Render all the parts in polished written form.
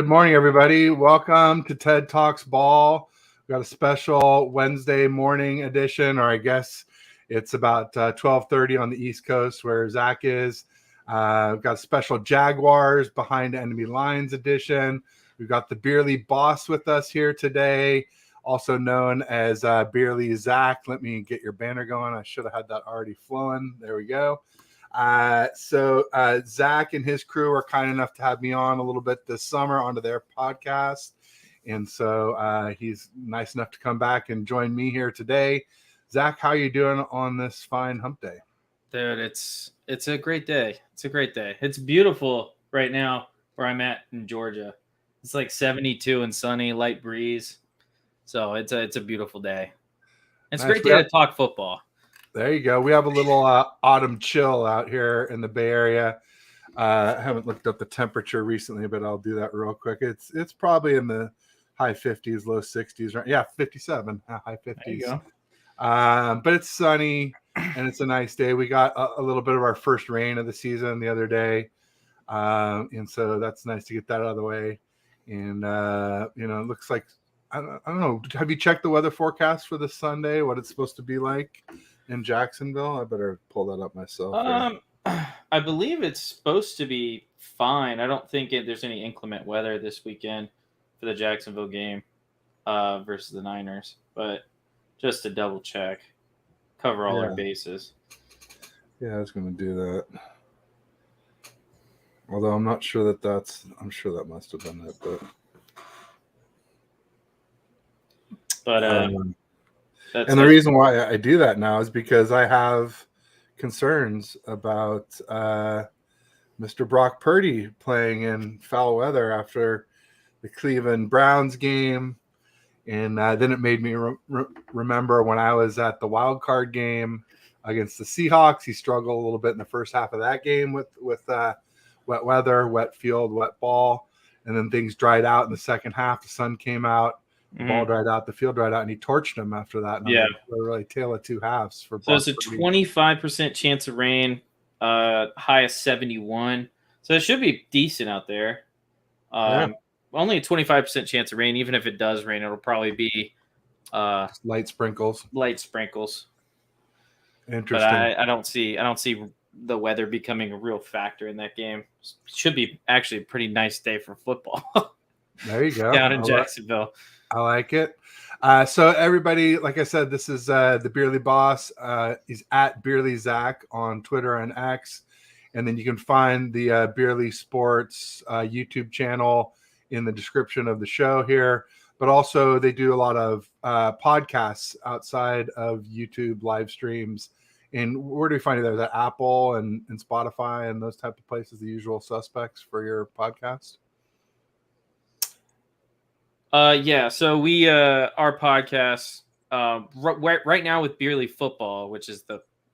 Good morning, everybody. Welcome to TED Talks Ball. We've got a special Wednesday morning edition, or I guess it's about 12:30 on the East Coast where Zach is. We've got a special Jaguars Behind Enemy Lines edition. We've got the Beerly Boss with us here today, also known as Beerly Zach. Let me get your banner going. I should have had that already flowing. There we go. So Zach and his crew are kind enough to have me on a little bit this summer onto their podcast. And so he's nice enough to come back and join me here today. Zach, how are you doing on this fine hump day? Dude, it's a great day. It's a great day. It's beautiful right now where I'm at in Georgia. It's like 72 and sunny, light breeze. So it's a beautiful day. It's a great day to talk football. There you go. We have a little autumn chill out here in the Bay Area. I haven't looked up the temperature recently, but I'll do that real quick. It's probably in the high 50s, low 60s, right? Yeah, 57, high 50s. There you go. But it's sunny and it's a nice day. We got a little bit of our first rain of the season the other day, and so that's nice to get that out of the way. And it looks like I don't know. Have you checked the weather forecast for this Sunday? What it's supposed to be like in Jacksonville? I better pull that up myself. I believe it's supposed to be fine. I don't think there's any inclement weather this weekend for the Jacksonville game versus the Niners. But just to double check, cover all our bases. Yeah, I was going to do that. Although I'm not sure I'm sure that must have been it. But and the reason why I do that now is because I have concerns about Mr. Brock Purdy playing in foul weather after the Cleveland Browns game. And then it made me remember when I was at the wild card game against the Seahawks. He struggled a little bit in the first half of that game with wet weather, wet field, wet ball. And then things dried out in the second half. The sun came out. The ball dried out, the field dried out, and he torched him after that. And yeah, really tale of two halves for. So it's a 25% chance of rain, high of 71. So it should be decent out there. Only a 25% chance of rain. Even if it does rain, it'll probably be light sprinkles. Interesting. But I don't see the weather becoming a real factor in that game. It should be actually a pretty nice day for football. There you go. Down in Jacksonville. I like it. So everybody, like I said, this is the Beerly Boss. He's at Beerly Zach on Twitter and X. And then you can find the Beerly Sports YouTube channel in the description of the show here. But also they do a lot of podcasts outside of YouTube live streams. And where do we find it there? Is that Apple and Spotify and those type of places, the usual suspects for your podcast? So we our podcast right now with Beerly Football, which is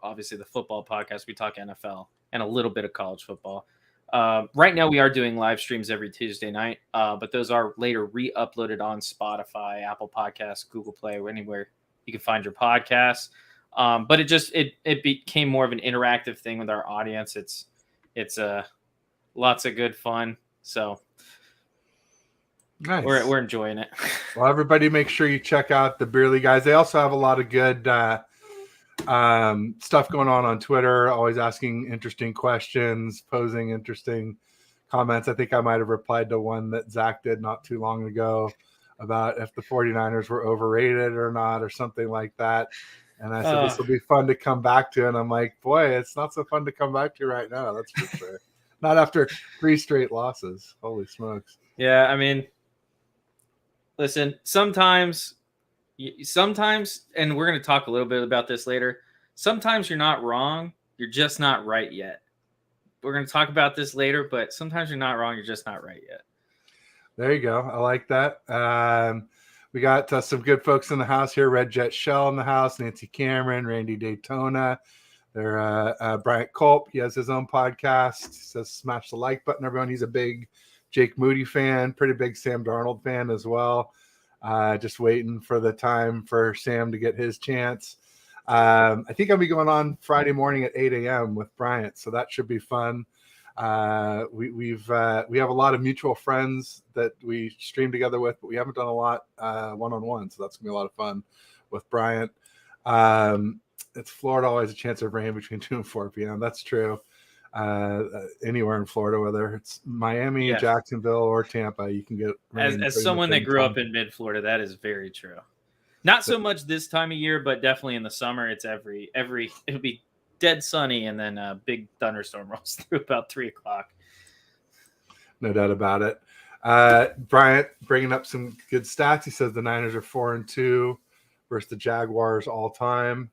obviously the football podcast. We talk NFL and a little bit of college football. Right now we are doing live streams every Tuesday night, but those are later re-uploaded on Spotify, Apple Podcasts, Google Play, or anywhere you can find your podcasts. But it became more of an interactive thing with our audience. It's lots of good fun. So. Nice. We're enjoying it. Well, everybody make sure you check out the Beerly guys. They also have a lot of good stuff going on Twitter, always asking interesting questions, posing interesting comments. I think I might have replied to one that Zach did not too long ago about if the 49ers were overrated or not or something like that. And I said, this will be fun to come back to. And I'm like, boy, it's not so fun to come back to right now. That's for sure. Not after 3 straight losses. Holy smokes. Yeah, I mean, listen, sometimes, and we're going to talk a little bit about this later, sometimes you're not wrong, you're just not right yet. We're going to talk about this later, but sometimes you're not wrong, you're just not right yet. There you go. I like that. We got some good folks in the house here. Red Jet Shell in the house, Nancy Cameron, Randy Daytona. There, Bryant Culp, he has his own podcast. He says smash the like button, everyone. He's a big Jake Moody fan, pretty big Sam Darnold fan as well. Just waiting for the time for Sam to get his chance. I think I'll be going on Friday morning at 8 a.m. with Bryant, so that should be fun. We have a lot of mutual friends that we stream together with, but we haven't done a lot one-on-one. So that's gonna be a lot of fun with Bryant. It's Florida, always a chance of rain between 2 and 4 p.m. That's true. Anywhere in Florida, whether it's Miami, Yes. Jacksonville, or Tampa, you can get rain. As someone that grew up in mid Florida, that is very true. Not so much this time of year, but definitely in the summer. It's every it'll be dead sunny, and then a big thunderstorm rolls through about 3:00. No doubt about it. Bryant bringing up some good stats. He says the Niners are 4-2 versus the Jaguars all time.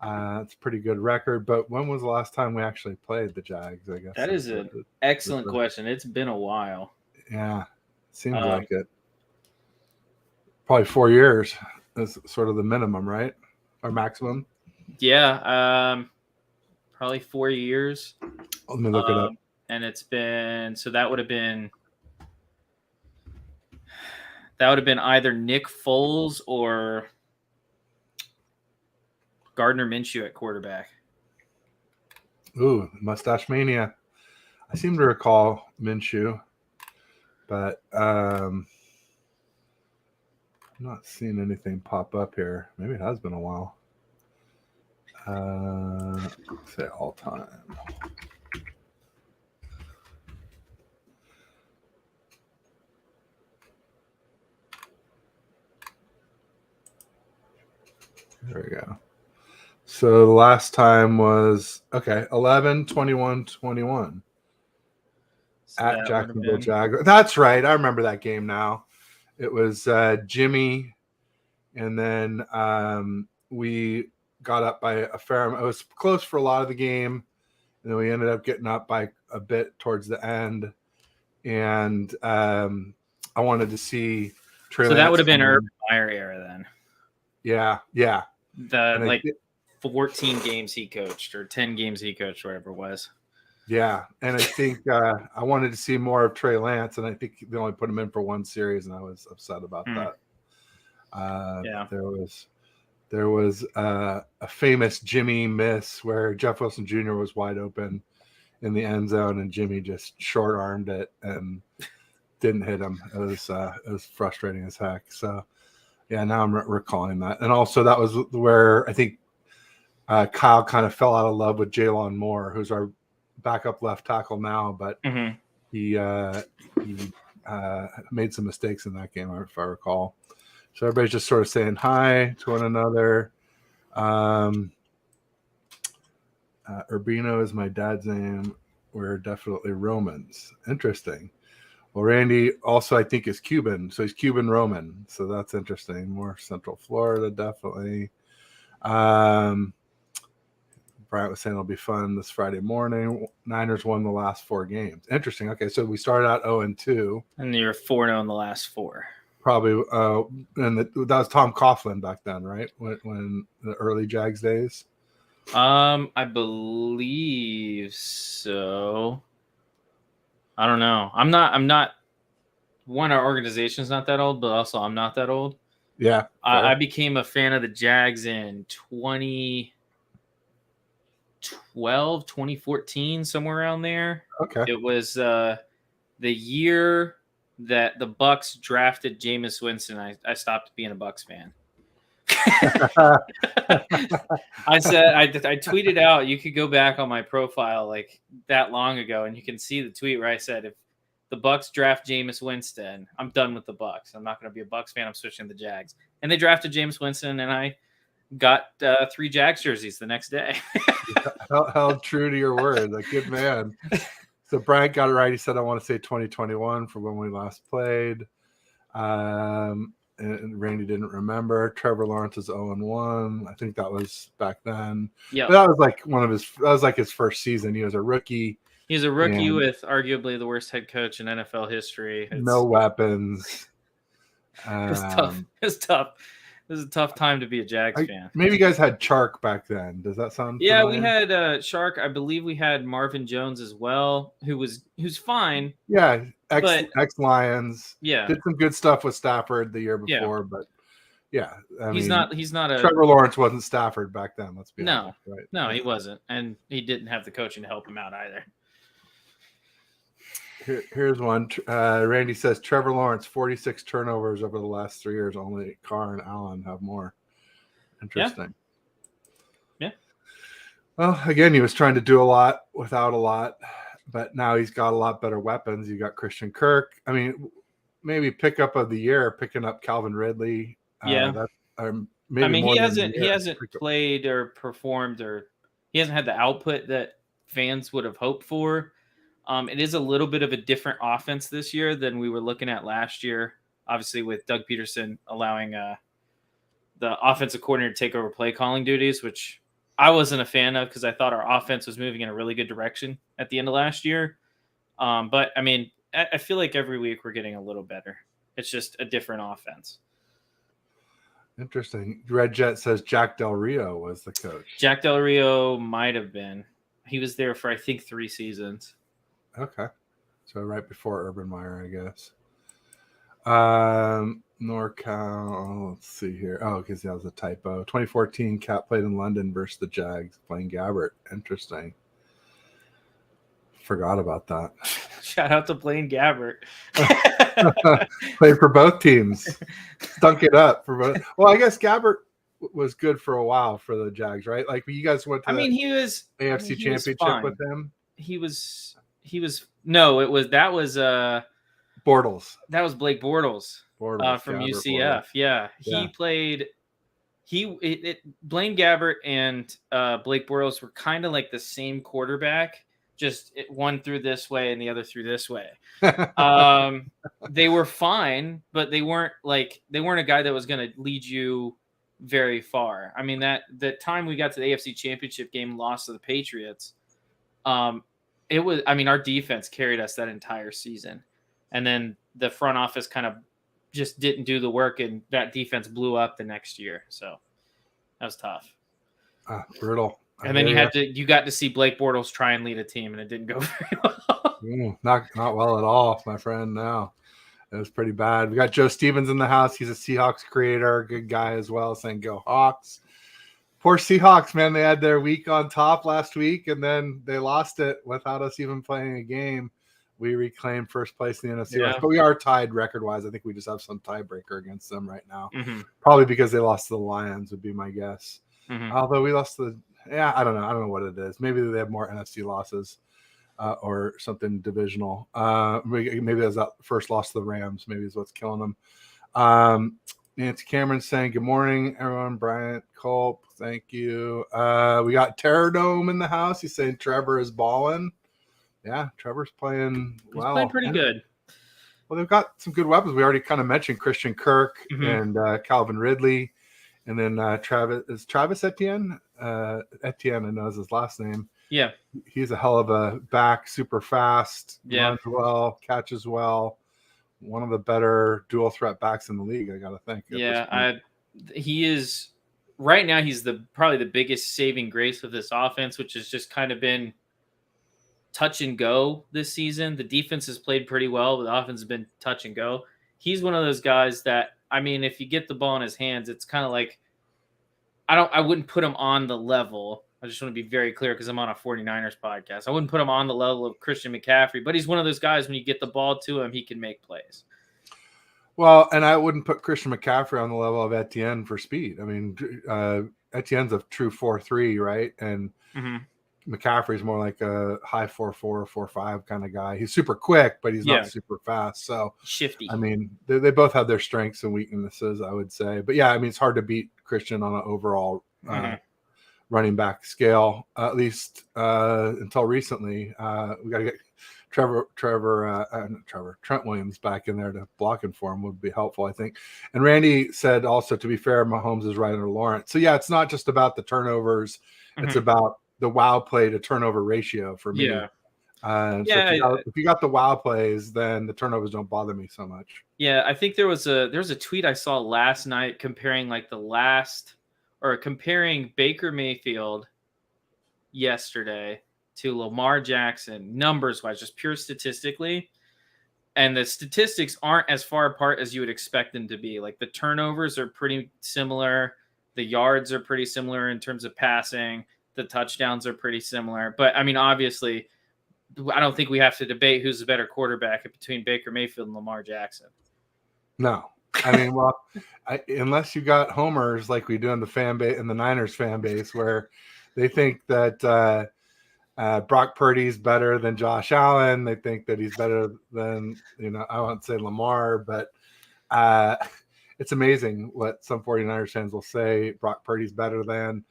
It's a pretty good record. But when was the last time we actually played the Jags? I guess that is an excellent question. It's been a while. Yeah, seems like it. Probably 4 years is sort of the minimum, right? Or maximum. Yeah, probably 4 years. Let me look it up. And it's been that would have been either Nick Foles or Gardner Minshew at quarterback. Ooh, Mustache Mania. I seem to recall Minshew, but I'm not seeing anything pop up here. Maybe it has been a while. Say all time. There we go. So the last time was 11, 21, 21 at Jacksonville Jaguars. That's right. I remember that game now. It was Jimmy, and then we got up by a fair amount. It was close for a lot of the game, and then we ended up getting up by a bit towards the end. And I wanted to see Trey Lance. That would have been Urban Meyer era then. Yeah. The 14 games he coached or 10 games he coached, whatever it was. Yeah, and I think I wanted to see more of Trey Lance, and I think they only put him in for one series, and I was upset about that. There was a famous Jimmy miss where Jeff Wilson Jr. was wide open in the end zone, and Jimmy just short-armed it and didn't hit him. It was frustrating as heck. So, yeah, now I'm recalling that. And also that was where I think Kyle kind of fell out of love with Jalen Moore, who's our backup left tackle now, but he made some mistakes in that game, if I recall. So everybody's just sort of saying hi to one another. Urbino is my dad's name. We're definitely Romans. Interesting. Well, Randy also, I think, is Cuban. So he's Cuban Roman. So that's interesting. More Central Florida, definitely. Bryant was saying it'll be fun this Friday morning. Niners won the last 4 games. Interesting. Okay, so we started out 0-2. And you're 4-0 in the last 4. Probably. And that was Tom Coughlin back then, right? When the early Jags days? I believe so. I don't know. I'm not one, our organization's not that old, but also I'm not that old. Yeah. I became a fan of the Jags in 2012, 2014, somewhere around there. Okay. It was the year that the Bucks drafted Jameis Winston. I stopped being a Bucks fan. I said I tweeted out, you could go back on my profile like that long ago and you can see the tweet where I said, if the Bucks draft Jameis Winston, I'm done with the Bucks. I'm not going to be a Bucks fan. I'm switching to the Jags. And they drafted Jameis Winston, and I got 3 Jags jerseys the next day. Held true to your word. Like, good man. So Bryant got it right. He said, I want to say 2021 for when we last played. And Randy didn't remember. Trevor Lawrence is 0-1. I think that was back then. Yeah, that was like his first season. He was a rookie. He's a rookie with arguably the worst head coach in NFL history. No weapons. It's tough. It's tough. It was a tough time to be a Jags fan. Maybe you guys had Chark back then. Does that sound familiar? We had Shark. I believe we had Marvin Jones as well, who's fine. Yeah, ex-Lions. Yeah. Did some good stuff with Stafford the year before, but yeah. He's not a Trevor Lawrence wasn't Stafford back then, let's be honest. Right? No, he wasn't. And he didn't have the coaching to help him out either. Here's one. Randy says Trevor Lawrence 46 turnovers over the last 3 years. Only Carr and Allen have more. Interesting. Yeah. Well, again, he was trying to do a lot without a lot, but now he's got a lot better weapons. You got Christian Kirk. I mean, maybe pickup of the year, picking up Calvin Ridley. Yeah. Maybe I mean, more he hasn't played or performed, or he hasn't had the output that fans would have hoped for. It is a little bit of a different offense this year than we were looking at last year. Obviously, with Doug Peterson allowing the offensive coordinator to take over play calling duties, which I wasn't a fan of because I thought our offense was moving in a really good direction at the end of last year. But I mean, I feel like every week we're getting a little better. It's just a different offense. Interesting. Red Jet says Jack Del Rio was the coach. Jack Del Rio might have been. He was there for, I think, 3 seasons. Okay. So right before Urban Meyer, I guess. NorCal, let's see here. Oh, because that was a typo. 2014, Cat played in London versus the Jags, playing Gabbert. Interesting. Forgot about that. Shout out to Blaine Gabbert. Played for both teams. Stunk it up for both. Well, I guess Gabbert was good for a while for the Jags, right? Like you guys went to he was AFC Championship with him. That was Bortles. That was Blake Bortles from Gabbert, UCF. Bortles. Yeah. He played. Blaine Gabbert and Blake Bortles were kind of like the same quarterback, just one threw this way and the other threw this way. They were fine, but they weren't a guy that was going to lead you very far. I mean, the time we got to the AFC Championship game, lost to the Patriots, it was. I mean, our defense carried us that entire season, and then the front office kind of just didn't do the work, and that defense blew up the next year. So that was tough. Brutal. And then you got to see Blake Bortles try and lead a team, and it didn't go very well. Not well at all, my friend. No, it was pretty bad. We got Joe Stevens in the house. He's a Seahawks creator, good guy as well, saying go Hawks. Poor Seahawks, man. They had their week on top last week, and then they lost it without us even playing a game. We reclaimed first place in the NFC West, but we are tied record-wise. I think we just have some tiebreaker against them right now. Mm-hmm. Probably because they lost to the Lions would be my guess. Mm-hmm. Although we lost I don't know what it is. Maybe they have more NFC losses or something divisional. Maybe that's that first loss to the Rams. Maybe is what's killing them. Nancy Cameron saying, good morning, everyone. Bryant Culp, thank you. We got Terror Dome in the house. He's saying Trevor is balling. Yeah, Trevor's playing well. He's playing pretty good. Well, they've got some good weapons. We already kind of mentioned Christian Kirk and Calvin Ridley. And then Travis Etienne. Etienne, I know is his last name. Yeah. He's a hell of a back, super fast, runs well, catches well. One of the better dual threat backs in the league, I got to think. Yeah, he is right now. He's probably the biggest saving grace of this offense, which has just kind of been touch and go this season. The defense has played pretty well, but the offense has been touch and go. He's one of those guys that, I mean, if you get the ball in his hands, it's kind of like I wouldn't put him on the level. I just want to be very clear because I'm on a 49ers podcast. I wouldn't put him on the level of Christian McCaffrey, but he's one of those guys when you get the ball to him, he can make plays. Well, and I wouldn't put Christian McCaffrey on the level of Etienne for speed. I mean, Etienne's a true 4.3, right? And McCaffrey's more like a high 4.4, 4.5 kind of guy. He's super quick, but he's not super fast. So shifty. I mean, they both have their strengths and weaknesses, I would say. But yeah, I mean, it's hard to beat Christian on an overall running back scale, at least until recently. We got to get Trent Williams back in there to blocking for him would be helpful, I think. And Randy said also, to be fair, Mahomes is right under Lawrence. So yeah, it's not just about the turnovers. It's about the wow play to turnover ratio for me. Yeah. So if you got the wow plays, then the turnovers don't bother me so much. Yeah, I think there was a tweet I saw last night comparing comparing Baker Mayfield yesterday to Lamar Jackson, numbers-wise, just pure statistically. And the statistics aren't as far apart as you would expect them to be. Like the turnovers are pretty similar. The yards are pretty similar in terms of passing. The touchdowns are pretty similar. But, I mean, obviously, I don't think we have to debate who's the better quarterback between Baker Mayfield and Lamar Jackson. No. I mean, well, unless you got homers like we do in the fan base, in the Niners fan base, where they think that Brock Purdy's better than Josh Allen. They think that he's better than, I won't say Lamar, but it's amazing what some 49ers fans will say Brock Purdy's better than,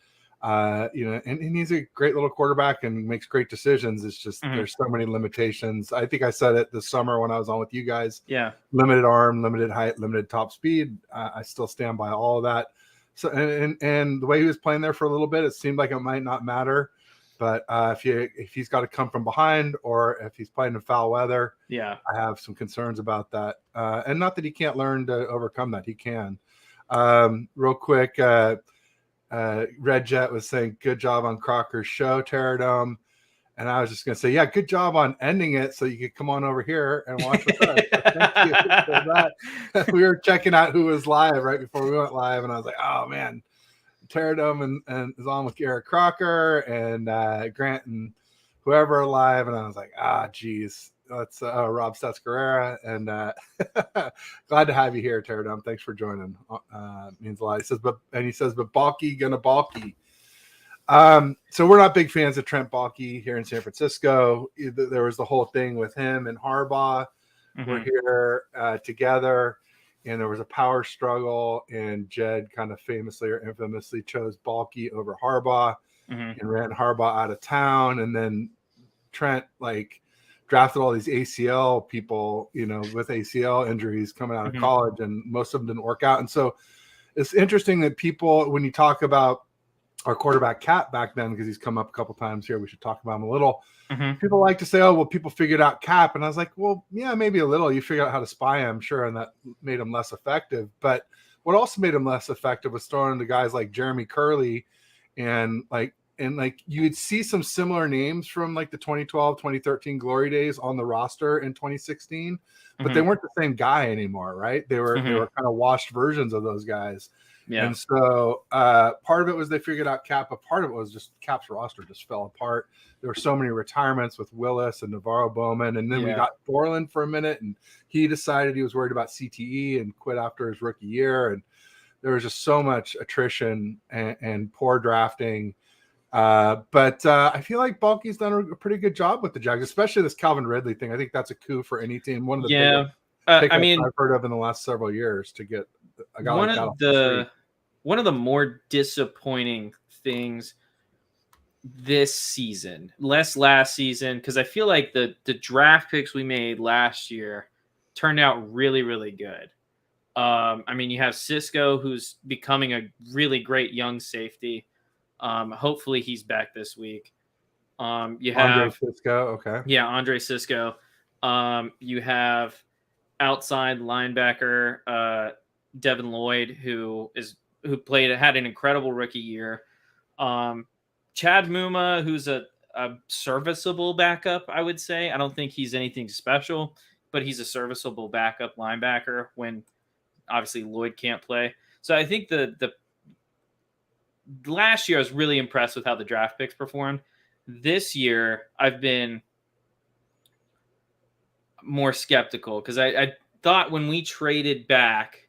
and he's a great little quarterback and makes great decisions. It's just there's so many limitations. I think I said it this summer when I was on with you guys. Yeah. Limited arm, limited height, limited top speed. I still stand by all of that. So and the way he was playing there for a little bit, it seemed like it might not matter. But if he's got to come from behind, or if he's playing in foul weather, I have some concerns about that. And not that he can't learn to overcome that. He can. Real quick, Red Jet was saying, good job on Crocker's show, Terradome. And I was just going to say, yeah, good job on ending it so you could come on over here and watch with us. Thank you for that. We were checking out who was live right before we went live, and I was like, oh, man. Terradome and is on with Garrett Crocker and Grant and whoever are live, and I was like, geez, that's Rob Stats-Guerrera, and glad to have you here, Terradome. Thanks for joining. Means a lot. He says, but Balky gonna balky. So we're not big fans of Trent Baalke here in San Francisco. There was the whole thing with him and Harbaugh. We're here together. And there was a power struggle, and Jed kind of famously or infamously chose Baalke over Harbaugh and ran Harbaugh out of town. And then Trent drafted all these ACL people, with ACL injuries coming out of college, and most of them didn't work out. And so it's interesting that people, when you talk about our quarterback Cap back then, because he's come up a couple times here, we should talk about him a little. People like to say, oh, well, people figured out Cap. And I was like, well, yeah, maybe a little. You figured out how to spy him, sure, and that made him less effective. But what also made him less effective was throwing to guys like Jeremy Curley and you would see some similar names from the 2012, 2013 glory days on the roster in 2016, but they weren't the same guy anymore, right? They were kind of washed versions of those guys. Yeah. And so part of it was they figured out Cap, but part of it was just Cap's roster just fell apart. There were so many retirements with Willis and Navarro Bowman, and then we got Borland for a minute, and he decided he was worried about CTE and quit after his rookie year. And there was just so much attrition and poor drafting. But I feel like Baalke's done a pretty good job with the Jags, especially this Calvin Ridley thing. I think that's a coup for any team. One of the biggest I've heard of in the last several years to get a guy like that off the street. One of the more disappointing things this season, less last season, because I feel like the draft picks we made last year turned out really, really good. You have Cisco, who's becoming a really great young safety. Hopefully he's back this week. You have Andre Cisco, okay. Yeah, Andre Cisco. You have outside linebacker Devin Lloyd, who had an incredible rookie year. Chad Muma, who's a serviceable backup, I would say. I don't think he's anything special, but he's a serviceable backup linebacker when obviously Lloyd can't play. So I think the last year I was really impressed with how the draft picks performed. This year I've been more skeptical because I thought when we traded back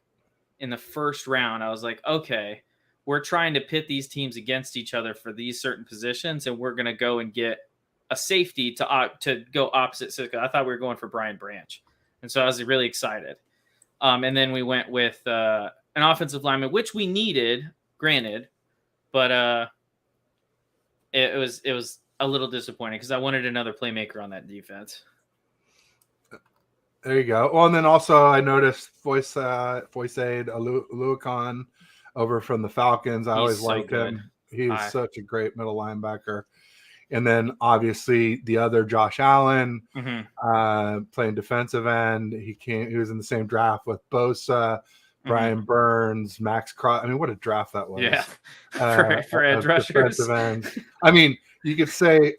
in the first round, I was like, okay, we're trying to pit these teams against each other for these certain positions, and we're going to go and get a safety to go opposite Cisco. I thought we were going for Brian Branch, and so I was really excited. And then we went with an offensive lineman, which we needed, granted, but it was a little disappointing because I wanted another playmaker on that defense. There you go. Well, and then also I noticed Voice Aid Aluakon over from the Falcons. I always liked him. He's such a great middle linebacker. And then obviously the other Josh Allen playing defensive end. He was in the same draft with Bosa, Brian Burns, Max Cross. I mean, what a draft that was. Yeah. For edge rushers. I mean, you could say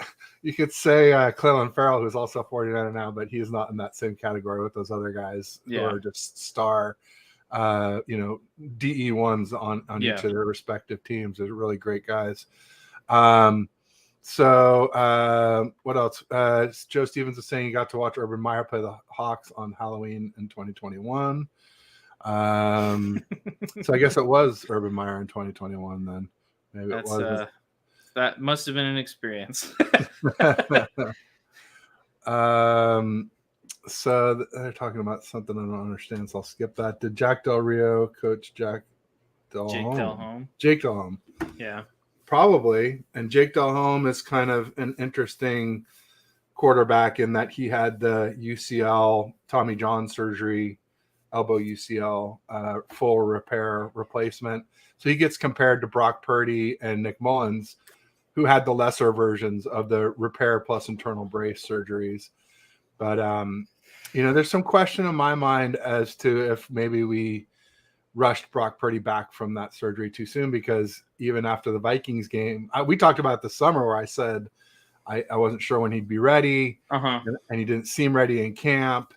Clelin Ferrell, who's also a 49er now, but he's not in that same category with those other guys who are just star DE1s on each of their respective teams. They're really great guys. So what else? Joe Stevens is saying he got to watch Urban Meyer play the Hawks on Halloween in 2021. So I guess it was Urban Meyer in 2021 then. Maybe it was. That must have been an experience. So they're talking about something I don't understand, so I'll skip that. Did Jack Del Rio coach Jake Delhomme? Jake Delhomme. Yeah. Probably. And Jake Delhomme is kind of an interesting quarterback in that he had the UCL Tommy John surgery, elbow UCL, full repair replacement. So he gets compared to Brock Purdy and Nick Mullins, who had the lesser versions of the repair plus internal brace surgeries. But, there's some question in my mind as to if maybe we rushed Brock Purdy back from that surgery too soon, because even after the Vikings game, we talked about the summer where I said I wasn't sure when he'd be ready, and he didn't seem ready in camp.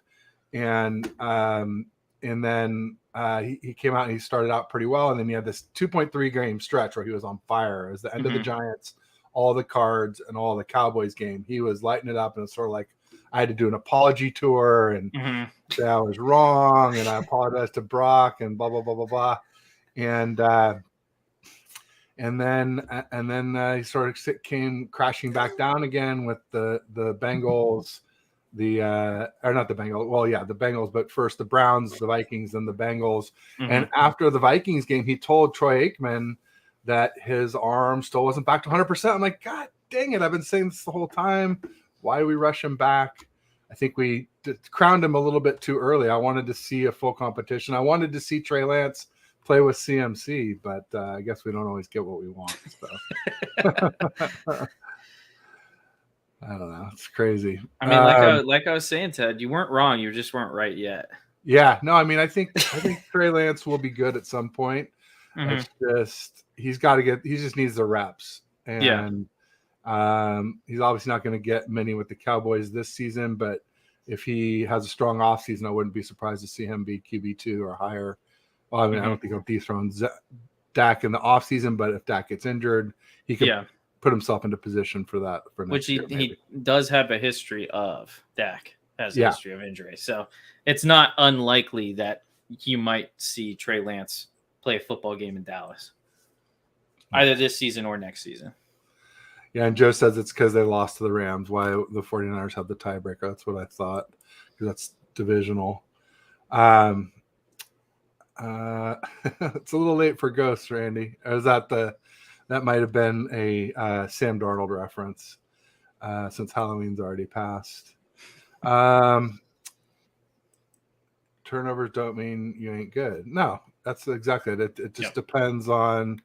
And then he came out and he started out pretty well. And then he had this 2.3 game stretch where he was on fire. It was the end of the Giants, all the Cards, and all the Cowboys game. He was lighting it up, and it's sort of like I had to do an apology tour and say I was wrong, and I apologized to Brock and blah, blah, blah, blah, blah. And then he sort of came crashing back down again with the Bengals, or not the Bengals. Well, yeah, the Bengals, but first the Browns, the Vikings, and the Bengals. And after the Vikings game, he told Troy Aikman that his arm still wasn't back to 100%. I'm like, God dang it. I've been saying this the whole time. Why do we rush him back? I think we crowned him a little bit too early. I wanted to see a full competition. I wanted to see Trey Lance play with CMC, but I guess we don't always get what we want. So. I don't know. It's crazy. I mean, like I was saying, Ted, you weren't wrong. You just weren't right yet. Yeah. No, I mean, I think Trey Lance will be good at some point. It's just he just needs the reps. And he's obviously not going to get many with the Cowboys this season, but if he has a strong offseason, I wouldn't be surprised to see him be QB2 or higher. Well, I mean, I don't think he'll dethrone Dak in the offseason, but if Dak gets injured, he could put himself into position for that. For next Which year, he does have a history of. Dak has a history of injury. So it's not unlikely that you might see Trey Lance play a football game in Dallas, either this season or next season. Yeah, and Joe says it's because they lost to the Rams. Why the 49ers have the tiebreaker. That's what I thought, because that's divisional. It's a little late for Ghosts, Randy. Or is that that might have been a Sam Darnold reference, since Halloween's already passed. Turnovers don't mean you ain't good. No, that's exactly it. It just depends on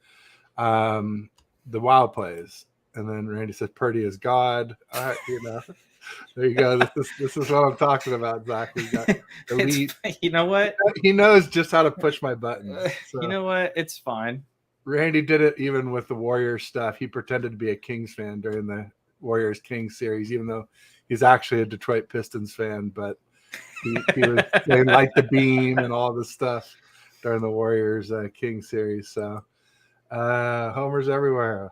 the wild plays. And then Randy said, Purdy is God. All right, there you go. This is what I'm talking about, Zach. We got elite. You know what? He knows just how to push my buttons. So. You know what? It's fine. Randy did it even with the Warriors stuff. He pretended to be a Kings fan during the Warriors Kings series, even though he's actually a Detroit Pistons fan. But he was saying light the beam and all this stuff during the Warriors Kings series. So homers everywhere.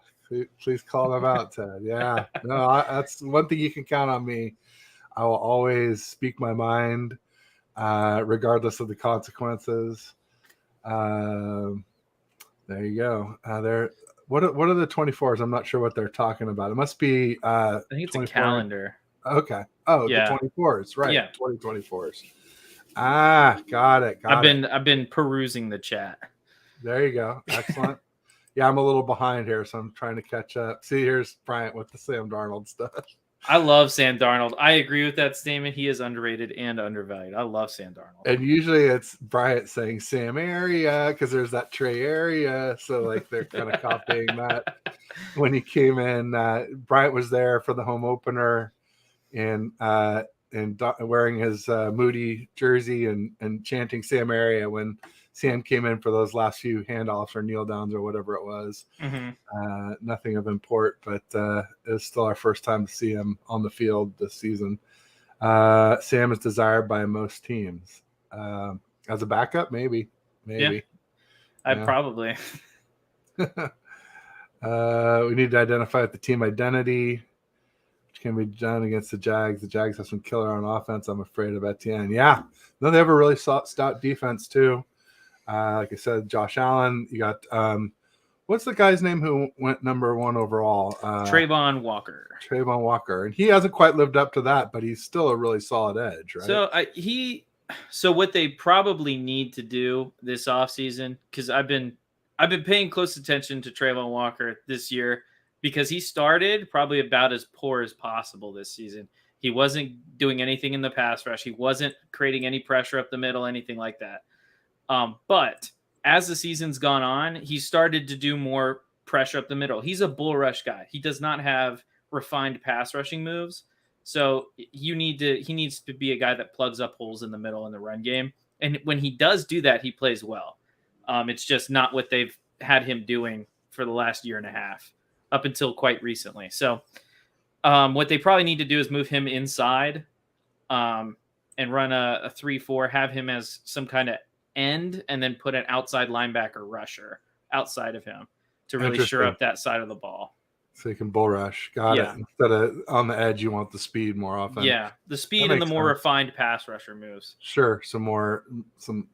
Please call them out, Ted. Yeah, no, that's one thing you can count on me. I will always speak my mind, regardless of the consequences. There you go. What are the 24s? I'm not sure what they're talking about. It must be. I think it's 24. A calendar. Okay. Oh, yeah. The 24s, right? Yeah, 2024s. Got it. I've been perusing the chat. There you go. Excellent. Yeah, I'm a little behind here, so I'm trying to catch up. See, here's Bryant with the Sam Darnold stuff. I love Sam Darnold. I agree with that statement. He is underrated and undervalued. I love Sam Darnold. And usually it's Bryant saying Sam area because there's that Trey area. So, like, they're kind of copying that. When he came in, Bryant was there for the home opener and wearing his Moody jersey and chanting Sam area when Sam came in for those last few handoffs or kneel downs or whatever it was. Nothing of import, but it's still our first time to see him on the field this season. Sam is desired by most teams. As a backup, maybe. Yeah. I probably. We need to identify the team identity, which can be done against the Jags. The Jags have some killer on offense. I'm afraid of Etienne. Yeah, no, they have a really stout defense too. Like I said, Josh Allen. You got what's the guy's name who went number 1 overall? Trayvon Walker. Trayvon Walker, and he hasn't quite lived up to that, but he's still a really solid edge, right? So what they probably need to do this offseason, because I've been paying close attention to Trayvon Walker this year, because he started probably about as poor as possible this season. He wasn't doing anything in the pass rush. He wasn't creating any pressure up the middle, anything like that. But as the season's gone on, he started to do more pressure up the middle. He's a bull rush guy. He does not have refined pass rushing moves. So he needs to be a guy that plugs up holes in the middle in the run game. And when he does do that, he plays well. It's just not what they've had him doing for the last year and a half up until quite recently. So what they probably need to do is move him inside and run a 3-4, have him as some kind of end, and then put an outside linebacker rusher outside of him to really shore up that side of the ball. So you can bull rush. Got it. Instead of on the edge, you want the speed more often. Yeah, the speed and the more refined pass rusher moves. Sure, some more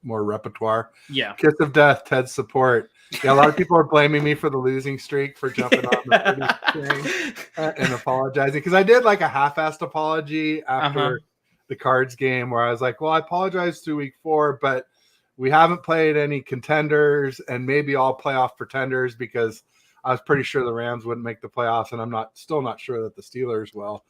repertoire. Yeah. Kiss of death, Ted's support. Yeah, a lot of people are blaming me for the losing streak for jumping on the thing and apologizing, because I did like a half-assed apology after the Cards game where I was like, well, I apologize through week 4, but we haven't played any contenders and maybe all playoff pretenders, because I was pretty sure the Rams wouldn't make the playoffs, and I'm still not sure that the Steelers will.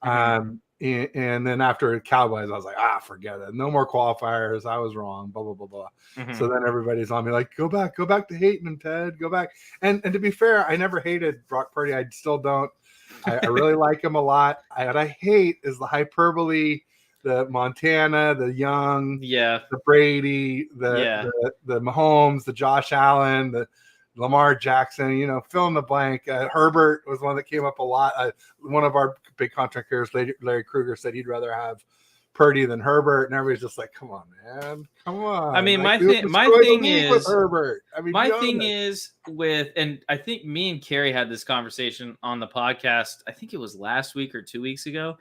And then after Cowboys, I was like, forget it. No more qualifiers. I was wrong, blah, blah, blah, blah. So then everybody's on me like, go back to hating him, Ted. Go back. And to be fair, I never hated Brock Purdy. I still don't. I really like him a lot. What I hate is the hyperbole, the Montana, the Young, the Brady, the Mahomes, the Josh Allen, the Lamar Jackson, fill in the blank. Herbert was one that came up a lot. One of our big contract carriers, Larry Krueger, said he'd rather have Purdy than Herbert, and everybody's just like, come on, man. Come on. I mean, my thing is with Herbert. I mean, my thing is with, and I think me and Carrie had this conversation on the podcast, I think it was last week or 2 weeks ago.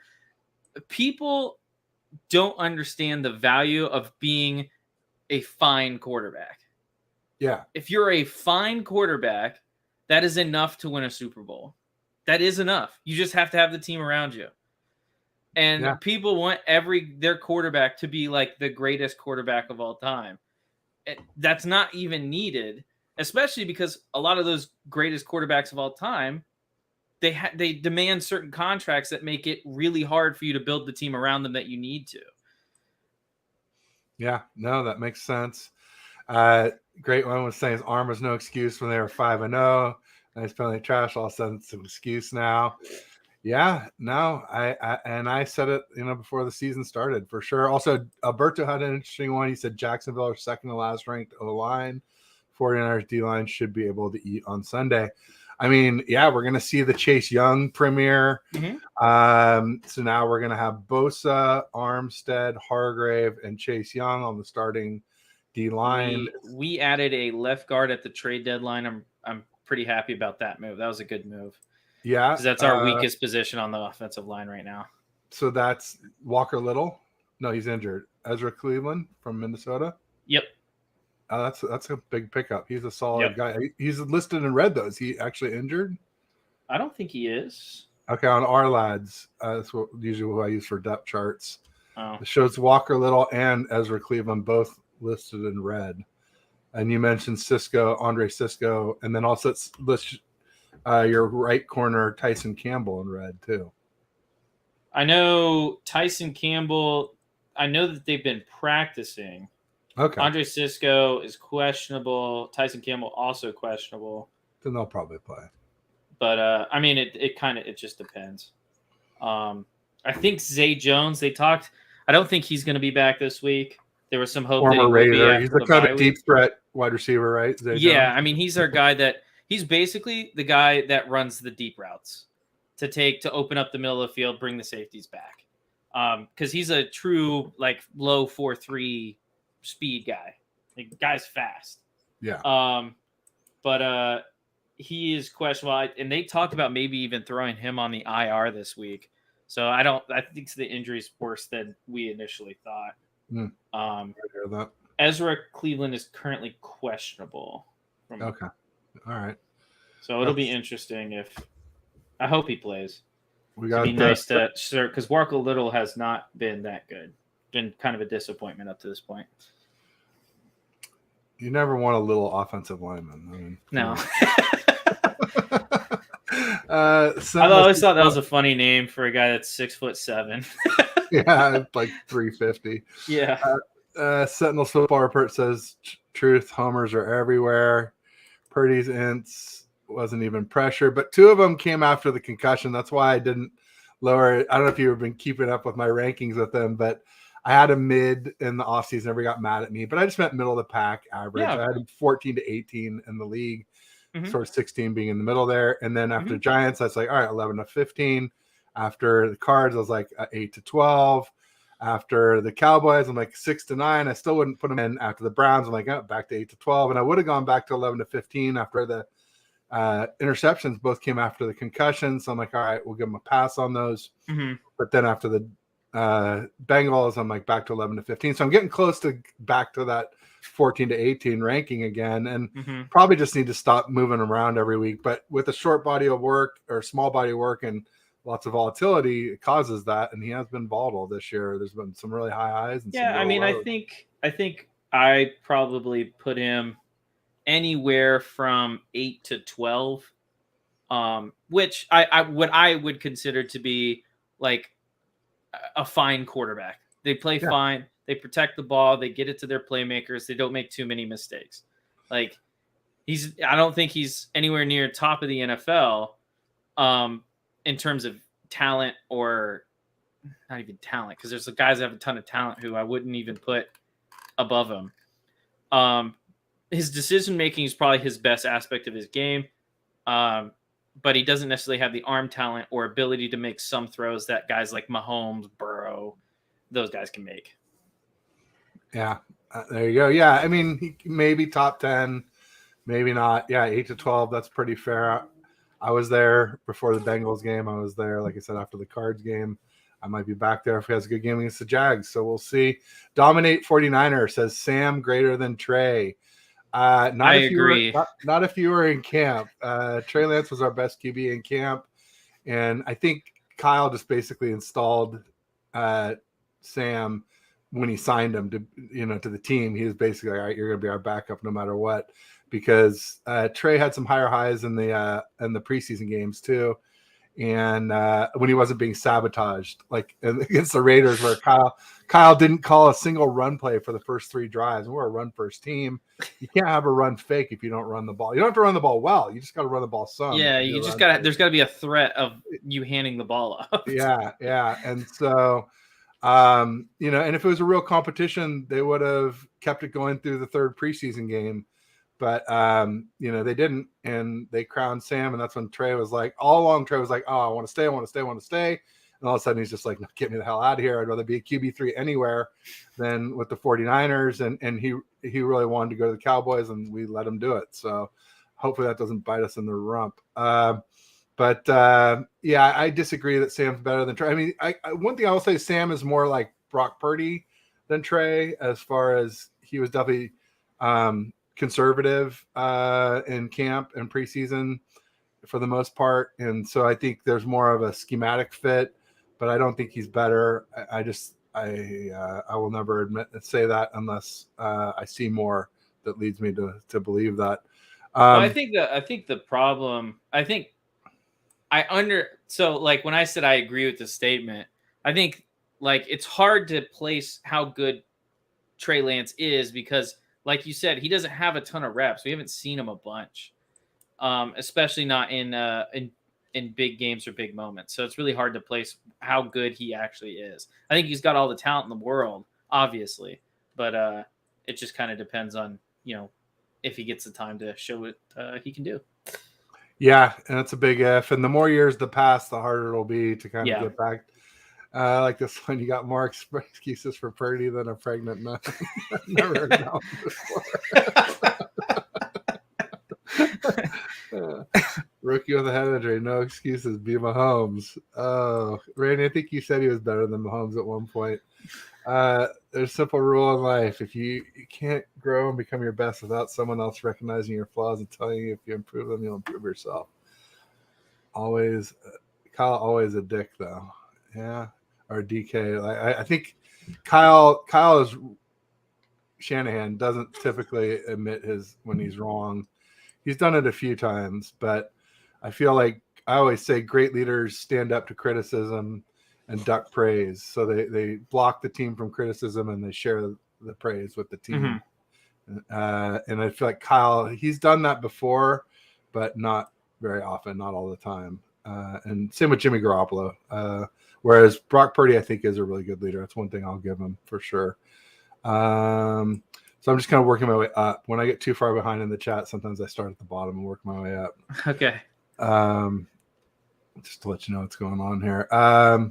People don't understand the value of being a fine quarterback. Yeah. If you're a fine quarterback, that is enough to win a Super Bowl. That is enough. You just have to have the team around you. And people want their quarterback to be like the greatest quarterback of all time. That's not even needed, especially because a lot of those greatest quarterbacks of all time, they demand certain contracts that make it really hard for you to build the team around them that you need to. Yeah, no, that makes sense. Great one was saying his arm was no excuse when they were 5-0. Nice penalty trash. All of a sudden, it's an excuse now. Yeah, no, I said it, before the season started for sure. Also, Alberto had an interesting one. He said Jacksonville are second to last ranked O-line. 49ers D-line should be able to eat on Sunday. I mean, yeah, we're going to see the Chase Young premiere. So now we're going to have Bosa, Armstead, Hargrave, and Chase Young on the starting D-line. We added a left guard at the trade deadline. I'm pretty happy about that move. That was a good move. Yeah. Because that's our weakest position on the offensive line right now. So that's Walker Little? No, he's injured. Ezra Cleveland from Minnesota? Yep. That's a big pickup. He's a solid guy. He's listed in red, though. Is he actually injured? I don't think he is. Okay, on our lads, that's usually what I use for depth charts. Oh. It shows Walker Little and Ezra Cleveland both listed in red. And you mentioned Andre Cisco, and then also it's your right corner, Tyson Campbell, in red, too. I know Tyson Campbell. I know that they've been practicing. Okay. Andre Cisco is questionable. Tyson Campbell also questionable. Then they'll probably play. But I mean, it just depends. I think Zay Jones. They talked. I don't think he's going to be back this week. There was some hope that he would Raider. be. He's the kind of deep threat wide receiver, right? Zay Jones? I mean, he's our guy he's basically the guy that runs the deep routes to open up the middle of the field, bring the safeties back. Because he's a true low 4.3 speed guy. Guy's fast. Yeah. But he is questionable, and they talked about maybe even throwing him on the IR this week. So I think the injury's worse than we initially thought. I hear that. Ezra Cleveland is currently questionable. Okay. All right. So it'll be interesting I hope he plays. It'd be nice to sure, because Walker Little has not been that good. Been kind of a disappointment up to this point. You never want a little offensive lineman. I mean, no. I always thought that was a funny name for a guy that's 6'7". Yeah, like 350. Yeah. Sentinel Football Report says truth. Homers are everywhere. Purdy's ints wasn't even pressure, but 2 of them came after the concussion. That's why I didn't lower it. I don't know if you've been keeping up with my rankings with them, but I had a mid in the offseason. Everybody got mad at me, but I just meant middle of the pack average. Yeah. I had 14 to 18 in the league, sort of 16 being in the middle there. And then after Giants, I was like, all right, 11 to 15. After the Cards, I was like 8 to 12. After the Cowboys, I'm like 6 to 9. I still wouldn't put them in. After the Browns, I'm like, oh, back to 8 to 12. And I would have gone back to 11 to 15 after the interceptions both came after the concussion. So I'm like, all right, we'll give them a pass on those. But then after the Bengals, I'm like back to 11 to 15. So I'm getting close to back to that 14 to 18 ranking again. And probably just need to stop moving around every week. But with a short body of work or small body of work and lots of volatility, it causes that. And he has been volatile this year. There's been some really high highs. And I mean, lows. I think I probably put him anywhere from 8 to 12, which I would consider to be like a fine quarterback. They play fine. They protect the ball. They get it to their playmakers. They don't make too many mistakes. Like I don't think he's anywhere near top of the NFL in terms of talent, or not even talent, because there's guys that have a ton of talent who I wouldn't even put above him. His decision making is probably his best aspect of his game. But he doesn't necessarily have the arm talent or ability to make some throws that guys like Mahomes, Burrow, those guys can make. Yeah, there you go. Yeah, I mean, he maybe top 10, maybe not. Yeah, 8 to 12, that's pretty fair. I was there before the Bengals game. I was there, like I said, after the Cards game. I might be back there if he has a good game against the Jags. So we'll see. Dominate 49er says Sam greater than Trey. I agree. Not if you were in camp. Trey Lance was our best QB in camp, and I think Kyle just basically installed Sam when he signed him to the team. He was basically like, all right, you're going to be our backup no matter what, because Trey had some higher highs in the preseason games too. And when he wasn't being sabotaged, like against the Raiders, where Kyle didn't call a single run play for the first 3 drives. We're a run first team. You can't have a run fake if you don't run the ball. You don't have to run the ball well. You just got to run the ball some. Yeah, you just got to. There's got to be a threat of you handing the ball off. Yeah. And so, and if it was a real competition, they would have kept it going through the 3rd preseason game. But, they didn't, and they crowned Sam. And that's when Trey was like, all along, Trey was like, oh, I want to stay. And all of a sudden he's just like, no, get me the hell out of here. I'd rather be a QB3 anywhere than with the 49ers. And he really wanted to go to the Cowboys, and we let him do it. So hopefully that doesn't bite us in the rump. But I disagree that Sam's better than Trey. I mean, one thing I will say, Sam is more like Brock Purdy than Trey, as far as he was definitely conservative in camp and preseason for the most part, and so I think there's more of a schematic fit, but I don't think he's better. I will never say that unless I see more that leads me to believe that. I think the problem, so like when I said I agree with the statement, I think like it's hard to place how good Trey Lance is, because like you said, he doesn't have a ton of reps. We haven't seen him a bunch, especially not in big games or big moments. So it's really hard to place how good he actually is. I think he's got all the talent in the world, obviously, but it just kind of depends on, if he gets the time to show what he can do. Yeah, and it's a big if. And the more years that pass, the harder it'll be to kind of get back. Like this one, you got more excuses for Purdy than a pregnant nun. I've never heard that one before. you on the head injury. No excuses. Be Mahomes. Oh, Randy, I think you said he was better than Mahomes at one point. There's a simple rule in life. If you can't grow and become your best without someone else recognizing your flaws and telling you if you improve them, you'll improve yourself. Always, Kyle, always a dick though. Yeah, or DK. I think Kyle is Shanahan doesn't typically admit when he's wrong. He's done it a few times, but I feel like I always say great leaders stand up to criticism and duck praise. So they block the team from criticism and they share the praise with the team. Mm-hmm. And I feel like Kyle, he's done that before, but not very often, not all the time. And same with Jimmy Garoppolo. Whereas Brock Purdy, I think, is a really good leader. That's one thing I'll give him for sure. So I'm just kind of working my way up. When I get too far behind in the chat, sometimes I start at the bottom and work my way up. Okay. Just to let you know what's going on here. All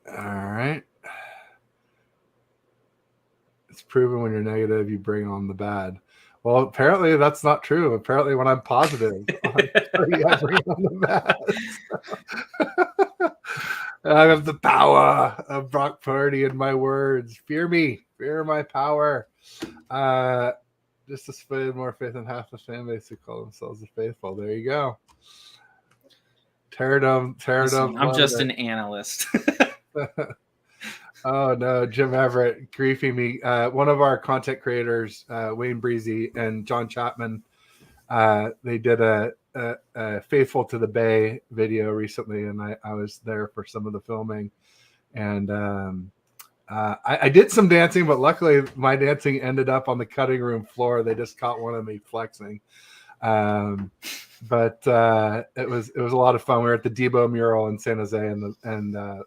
right. It's proven when you're negative, you bring on the bad. Well, apparently that's not true. Apparently when I'm positive, I bring on the bad. I have the power of Brock Purdy in my words. Fear me. Fear my power. Just to spread more faith than half the fan base who call themselves the faithful. There you go. Listen, I'm just an analyst. Oh no, Jim Everett griefing me. One of our content creators, Wayne Breezy and John Chapman, they did a Faithful to the Bay video recently, and I was there for some of the filming, and I did some dancing, but luckily my dancing ended up on the cutting room floor. They just caught one of me flexing. But it was a lot of fun. We were at the Debo mural in San Jose and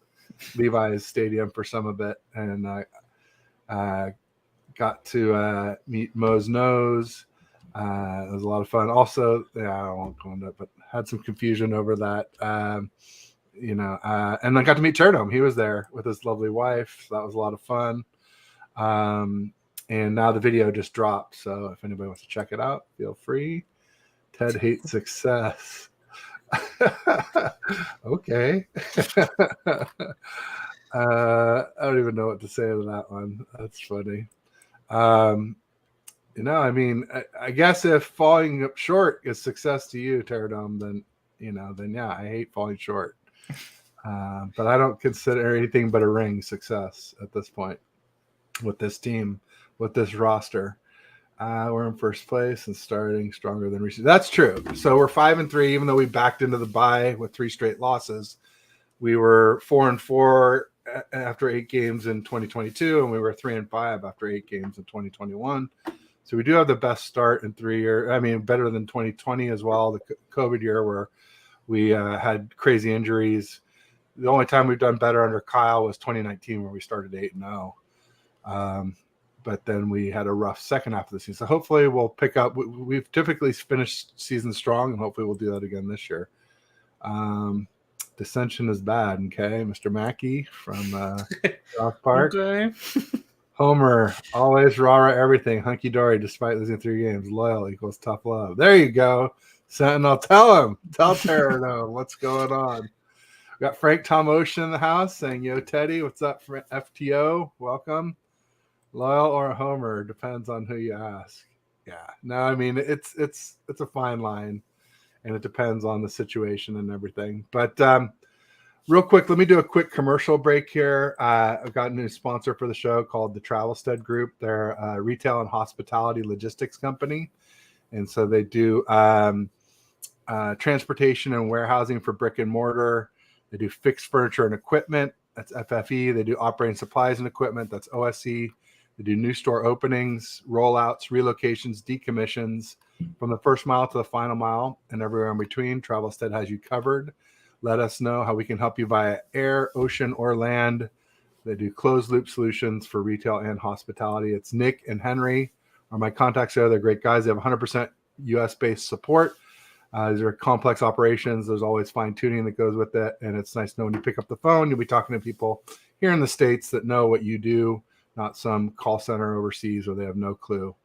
Levi's Stadium for some of it, and got to meet Mo's Nose. It was a lot of fun. Also, I won't go into it, but had some confusion over that. And I got to meet Turdom. He was there with his lovely wife. So that was a lot of fun. And now the video just dropped. So if anybody wants to check it out, feel free. Ted hates success. Okay. I don't even know what to say to that one. That's funny. I guess if falling short is success to you, Terradome, then yeah, I hate falling short. But I don't consider anything but a ring success at this point with this team, with this roster. We're in first place and starting stronger than recent. That's true. So we're 5-3, even though we backed into the bye with 3 straight losses. We were 4-4 after 8 games in 2022, and we were 3-5 after 8 games in 2021. So we do have the best start in 3 years. I mean, better than 2020 as well, the COVID year where we had crazy injuries. The only time we've done better under Kyle was 2019 where we started 8-0. But then we had a rough second half of the season. So hopefully we'll pick up. We've typically finished season strong, and hopefully we'll do that again this year. Dissension is bad, okay? Mr. Mackey from South Park. Okay. Homer, always rah-rah everything. Hunky-dory despite losing 3 games. Loyal equals tough love. There you go. Sentinel, tell him. Tell Terrano what's going on. We got Frank Tom Ocean in the house saying, yo, Teddy, what's up, FTO? Welcome. Loyal or a homer depends on who you ask. Yeah, no, I mean it's a fine line, and it depends on the situation and everything. But real quick, let me do a quick commercial break here. I've got a new sponsor for the show called the Travelstead Group. They're a retail and hospitality logistics company, and so they do transportation and warehousing for brick and mortar. They do fixed furniture and equipment. That's FFE. They do operating supplies and equipment. That's OSE. They do new store openings, rollouts, relocations, decommissions from the first mile to the final mile and everywhere in between. Travelstead has you covered. Let us know how we can help you via air, ocean, or land. They do closed loop solutions for retail and hospitality. It's Nick and Henry are my contacts there. They're great guys. They have 100% US-based support. These are complex operations. There's always fine tuning that goes with it. And it's nice to know when you pick up the phone, you'll be talking to people here in the States that know what you do, not some call center overseas where they have no clue.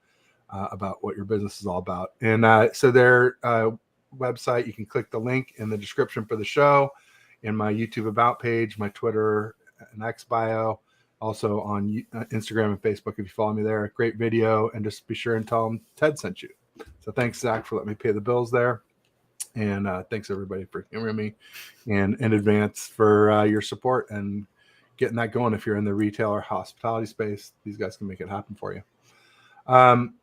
about what your business is all about. And so their website, you can click the link in the description for the show, in my YouTube About page, my Twitter and X bio, also on Instagram and Facebook if you follow me there. Great video, and just be sure and tell them Ted sent you. So thanks, Zach, for letting me pay the bills there. And thanks, everybody, for hearing me, and in advance for your support and getting that going. If you're in the retail or hospitality space, these guys can make it happen for you.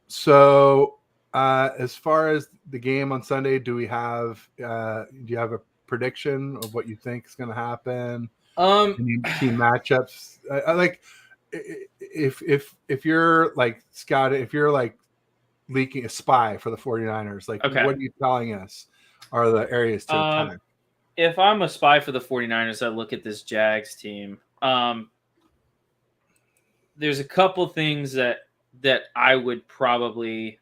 So as far as the game on Sunday, do you have a prediction of what you think is going to happen? Any team matchups? Like if you're like scouting, if you're like leaking a spy for the 49ers, like Okay. what are you telling us are the areas to attack? If I'm a spy for the 49ers, I look at this Jags team. There's a couple things that I would probably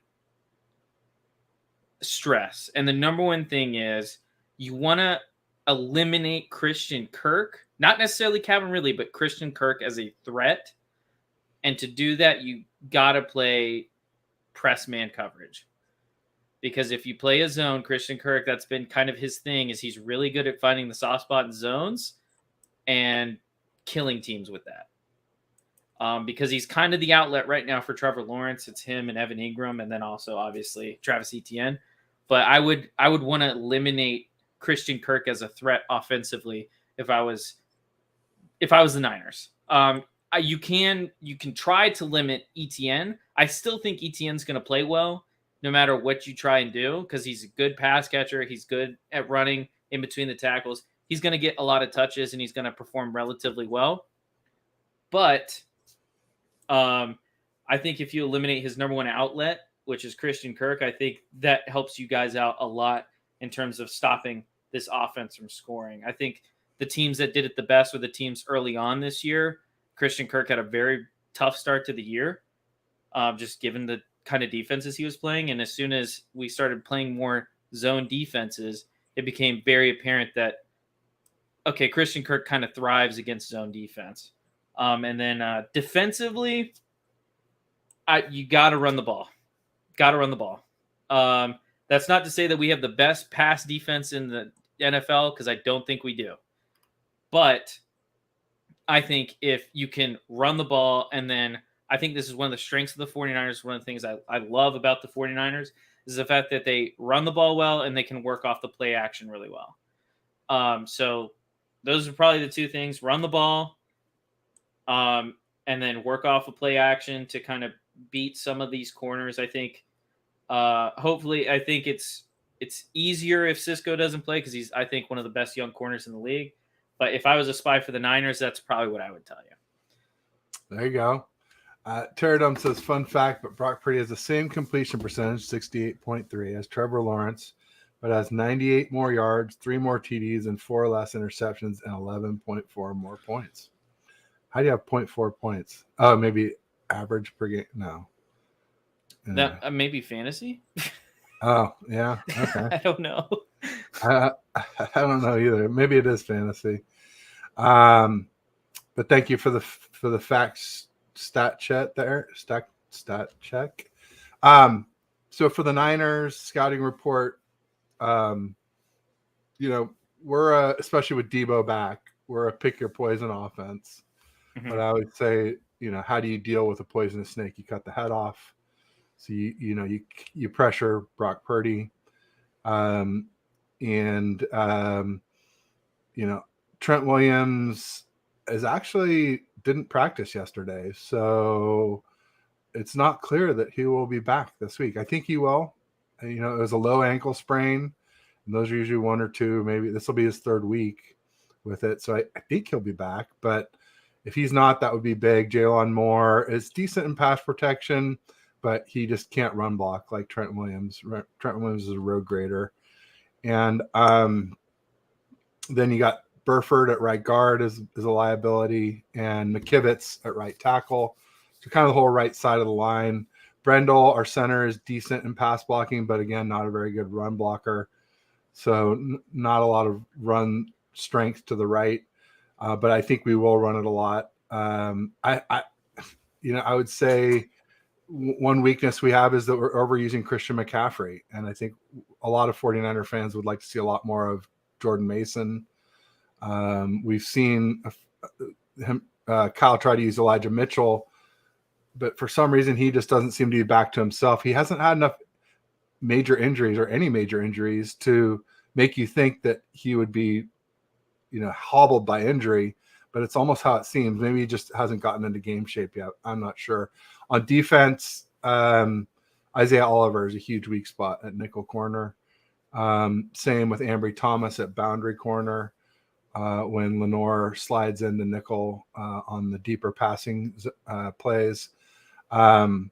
stress. And the number one thing is you want to eliminate Christian Kirk, not necessarily Calvin Ridley, but Christian Kirk as a threat. And to do that, you got to play press man coverage. Because if you play a zone, Christian Kirk, that's been kind of his thing, is he's really good at finding the soft spot in zones and killing teams with that. Because he's kind of the outlet right now for Trevor Lawrence. It's him and Evan Ingram, and then also obviously Travis Etienne. But I would want to eliminate Christian Kirk as a threat offensively if I was the Niners. You can try to limit Etienne. I still think Etienne's going to play well no matter what you try and do, because he's a good pass catcher. He's good at running in between the tackles. He's going to get a lot of touches, and he's going to perform relatively well. But I think if you eliminate his number one outlet, which is Christian Kirk, I think that helps you guys out a lot in terms of stopping this offense from scoring. I think the teams that did it the best were the teams early on this year. Christian Kirk had a very tough start to the year, just given the kind of defenses he was playing. And as soon as we started playing more zone defenses, it became very apparent that, okay, Christian Kirk kind of thrives against zone defense. And then defensively, you got to run the ball. That's not to say that we have the best pass defense in the NFL, because I don't think we do. But I think if you can run the ball, and then I think this is one of the strengths of the 49ers. One of the things I love about the 49ers is the fact that they run the ball well and they can work off the play action really well. So those are probably the two things: run the ball, and then work off a play action to kind of beat some of these corners. I think, hopefully, I think it's easier if Cisco doesn't play, because he's, I think, one of the best young corners in the league. But if I was a spy for the Niners, that's probably what I would tell you. There you go. Terradome says, fun fact, but Brock Purdy has the same completion percentage, 68.3, as Trevor Lawrence, but has 98 more yards, 3 more TDs, and 4 less interceptions, and 11.4 more points. How do you have 0.4 points? Oh, maybe average per game? No. That maybe fantasy? Oh, yeah. Okay. I don't know. I don't know either. Maybe it is fantasy. But thank you for the facts stat check there. Stat check. So for the Niners scouting report, we're especially with Debo back, we're a pick your poison offense. Mm-hmm. But I would say, how do you deal with a poisonous snake? You cut the head off. So you pressure Brock Purdy. Trent Williams didn't practice yesterday, so it's not clear that he will be back this week. I think he will. It was a low ankle sprain, and those are usually 1 or 2. Maybe this will be his 3rd week with it, so I think he'll be back. But if he's not, that would be big. Jalen Moore is decent in pass protection, but he just can't run block like Trent Williams. Trent Williams is a road grader. And then you got Burford at right guard is a liability, and McKivitz at right tackle. So kind of the whole right side of the line. Brendel, our center, is decent in pass blocking, but again, not a very good run blocker. So not a lot of run strength to the right. But I think we will run it a lot. I would say one weakness we have is that we're overusing Christian McCaffrey. And I think a lot of 49er fans would like to see a lot more of Jordan Mason. We've seen Kyle try to use Elijah Mitchell, but for some reason he just doesn't seem to be back to himself. He hasn't had enough major injuries or any major injuries to make you think that he would be, hobbled by injury, but it's almost how it seems. Maybe he just hasn't gotten into game shape yet. I'm not sure. On defense, Isaiah Oliver is a huge weak spot at nickel corner. Same with Ambry Thomas at boundary corner. When Lenore slides into nickel on the deeper passing plays. And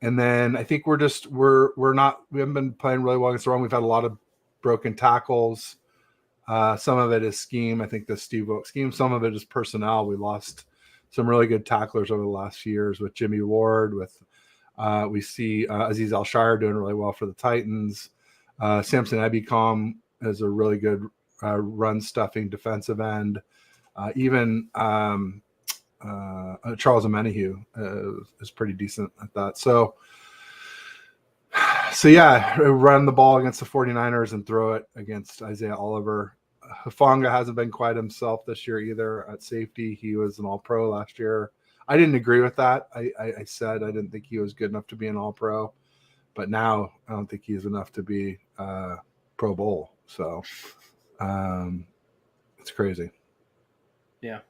then I think we haven't been playing really well against the run. We've had a lot of broken tackles. Some of it is scheme. I think the Steve Wilkes scheme. Some of it is personnel. We lost some really good tacklers over the last few years with Jimmy Ward. We see Aziz Al-Shire doing really well for the Titans. Samson Ebicom is a really good run stuffing defensive end. Even Charles Amenahue is pretty decent at that. So yeah, run the ball against the 49ers and throw it against Isaiah Oliver. Hufanga hasn't been quite himself this year either at safety. He was an all-pro last year. I didn't agree with that. I said I didn't think he was good enough to be an all-pro, but now I don't think he's enough to be Pro Bowl. So it's crazy. Yeah.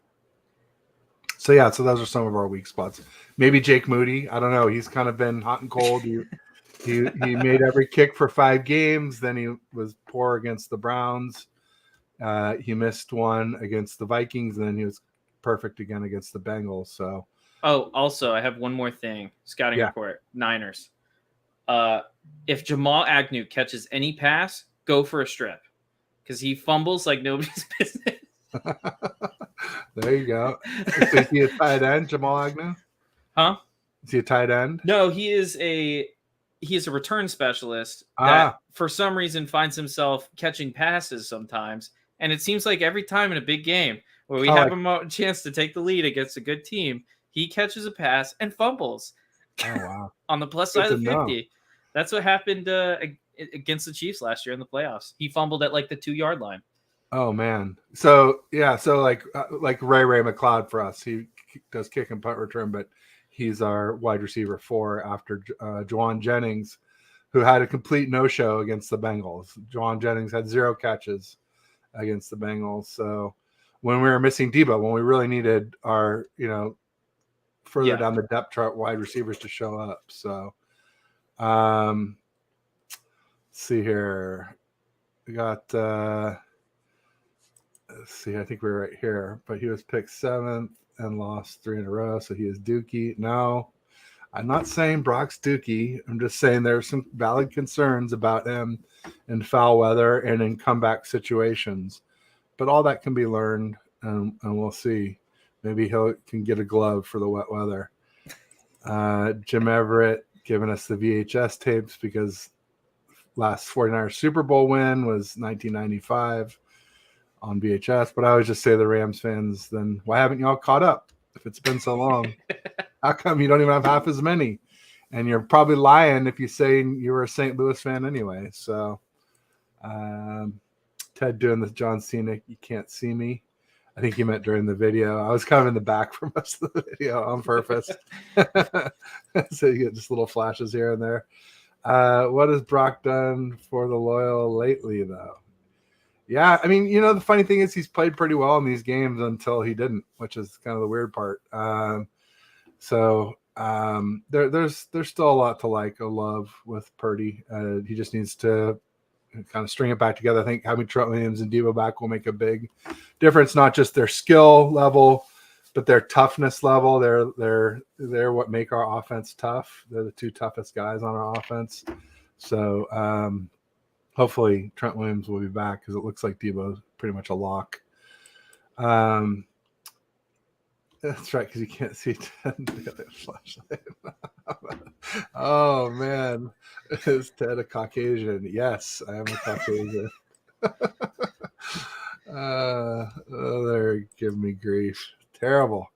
So those are some of our weak spots. Maybe Jake Moody. I don't know. He's kind of been hot and cold. He made every kick for 5 games. Then he was poor against the Browns. He missed one against the Vikings, and then he was perfect again against the Bengals. So. Oh, also, I have one more thing. Scouting report. Niners. If Jamal Agnew catches any pass, go for a strip. Because he fumbles like nobody's business. There you go. Is he a tight end, Jamal Agnew? Huh? Is he a tight end? No, he is a return specialist that for some reason finds himself catching passes sometimes. And it seems like every time in a big game where we have a chance to take the lead against a good team, he catches a pass and fumbles. Oh, wow. On the plus side of 50. That's what happened against the Chiefs last year in the playoffs. He fumbled at like the 2-yard line. Oh, man. So like Ray McLeod for us, he does kick and punt return, but he's our wide receiver 4 after Juwan Jennings, who had a complete no-show against the Bengals. Juwan Jennings had 0 catches against the Bengals. So when we were missing Debo, when we really needed our, further down the depth chart wide receivers to show up. So let's see here. We got let's see, I think we're right here, but he was picked 7th and lost 3 in a row. So he is Dookie. No, I'm not saying Brock's Dookie. I'm just saying there's some valid concerns about him in foul weather and in comeback situations. But all that can be learned, and we'll see. Maybe he can get a glove for the wet weather. Jim Everett giving us the VHS tapes because last 49ers Super Bowl win was 1995 on VHS. But I always just say the Rams fans, then why haven't y'all caught up if it's been so long? How come you don't even have half as many? And you're probably lying if you say you were a St. Louis fan anyway. So Ted doing the John Cena, you can't see me. I think he meant during the video. I was kind of in the back for most of the video on purpose. So you get just little flashes here and there. What has Brock done for the loyal lately, though? Yeah, I mean, the funny thing is he's played pretty well in these games until he didn't, which is kind of the weird part. There's still a lot to like or love with Purdy. He just needs to kind of string it back together. I think having Trent Williams and Debo back will make a big difference, not just their skill level, but their toughness level. They're what make our offense tough. They're the 2 toughest guys on our offense. So hopefully Trent Williams will be back because it looks like Debo's pretty much a lock. That's right, because you can't see the flashlight. Oh, man. Is Ted a Caucasian? Yes, I am a Caucasian. They're giving me grief. Terrible.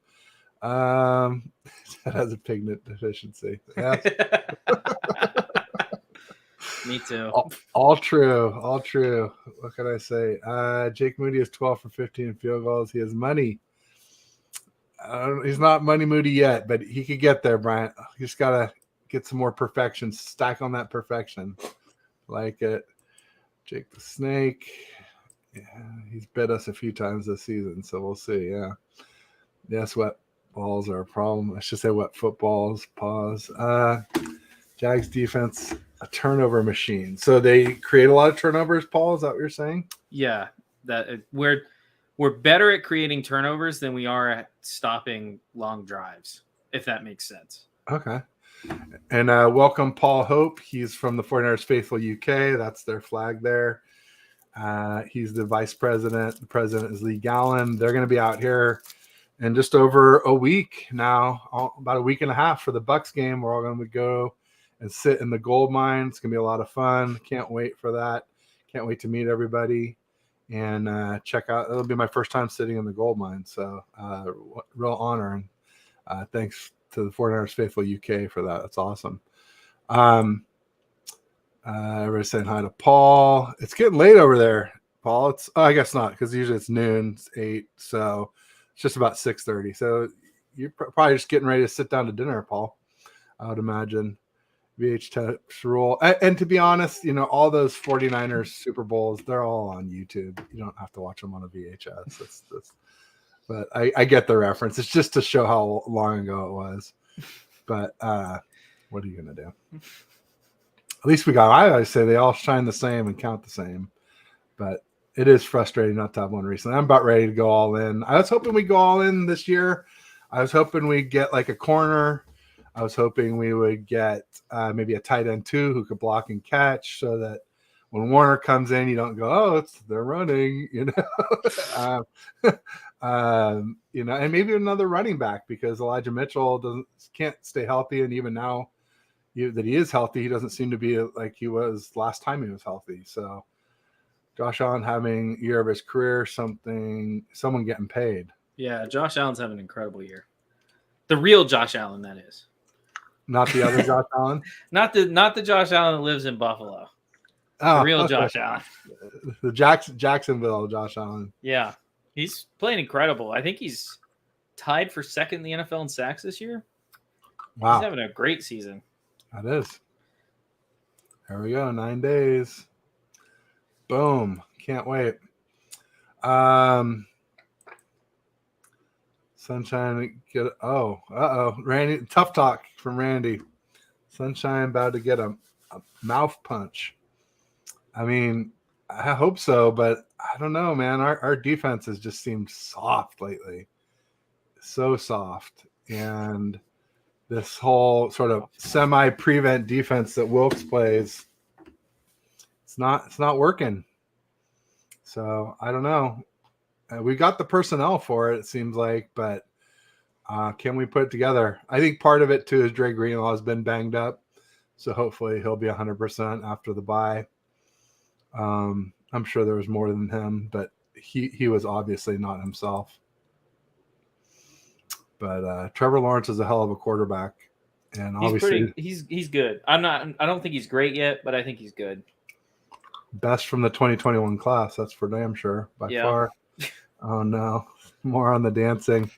That has a pigment deficiency. Yes. Me too. All true. All true. What can I say? Jake Moody is 12 for 15 field goals. He has money. He's not money Moody yet, but he could get there, Bryant. He just got to get some more perfection. Stack on that perfection. Like it. Jake the Snake. Yeah, he's bit us a few times this season, so we'll see. Yeah. Yes, wet balls are a problem. I should say wet footballs. Pause. Jags defense, a turnover machine. So they create a lot of turnovers, Paul? Is that what you're saying? Yeah. We're better at creating turnovers than we are at stopping long drives, if that makes sense. Okay. And welcome Paul Hope. He's from the 49ers Faithful UK. That's their flag there. He's the vice president. The president is Lee Gallen. They're going to be out here in just over a week now, about a week and a half for the Bucks game. We're all going to go and sit in the gold mine. It's going to be a lot of fun. Can't wait for that. Can't wait to meet everybody and check out. It'll be my first time sitting in the gold mine. So real honor. And thanks to the 49ers Faithful UK for that. That's awesome. Everybody's saying hi to Paul. It's getting late over there, Paul. I guess not, because usually it's noon, it's 8, so it's just about 6:30. So you're probably just getting ready to sit down to dinner, Paul. I would imagine. VH rule. And to be honest, all those 49ers Super Bowls, they're all on YouTube. You don't have to watch them on a VHS. But I get the reference. It's just to show how long ago it was. But what are you going to do? At least I always say they all shine the same and count the same. But it is frustrating not to have one recently. I'm about ready to go all in. I was hoping we'd go all in this year. I was hoping we'd get like a corner. I was hoping we would get maybe a tight end too who could block and catch so that when Warner comes in, you don't go, oh, they're running, and maybe another running back because Elijah Mitchell can't stay healthy. And even now that he is healthy, he doesn't seem to be like he was last time he was healthy. So Josh Allen having year of his career, someone getting paid. Yeah, Josh Allen's having an incredible year. The real Josh Allen, that is. Not the other Josh Allen? Not the Josh Allen that lives in Buffalo. The real Josh Allen. The Jacksonville Josh Allen. Yeah. He's playing incredible. I think he's tied for second in the NFL in sacks this year. Wow. He's having a great season. That is. There we go. 9 days. Boom. Can't wait. Sunshine get Randy, tough talk from Randy. Sunshine about to get a mouth punch. I mean, I hope so, but I don't know, man. Our defense has just seemed soft lately. So soft. And this whole sort of semi-prevent defense that Wilkes plays, it's not working. So I don't know. We got the personnel for it seems like, but can we put it together? I think part of it too is Dre Greenlaw has been banged up, so hopefully he'll be 100% after the bye. I'm sure there was more than him, but he was obviously not himself. But Trevor Lawrence is a hell of a quarterback, and obviously he's good. I don't think he's great yet, but I think he's good. Best from the 2021 class, that's for damn sure by far. Oh no, more on the dancing.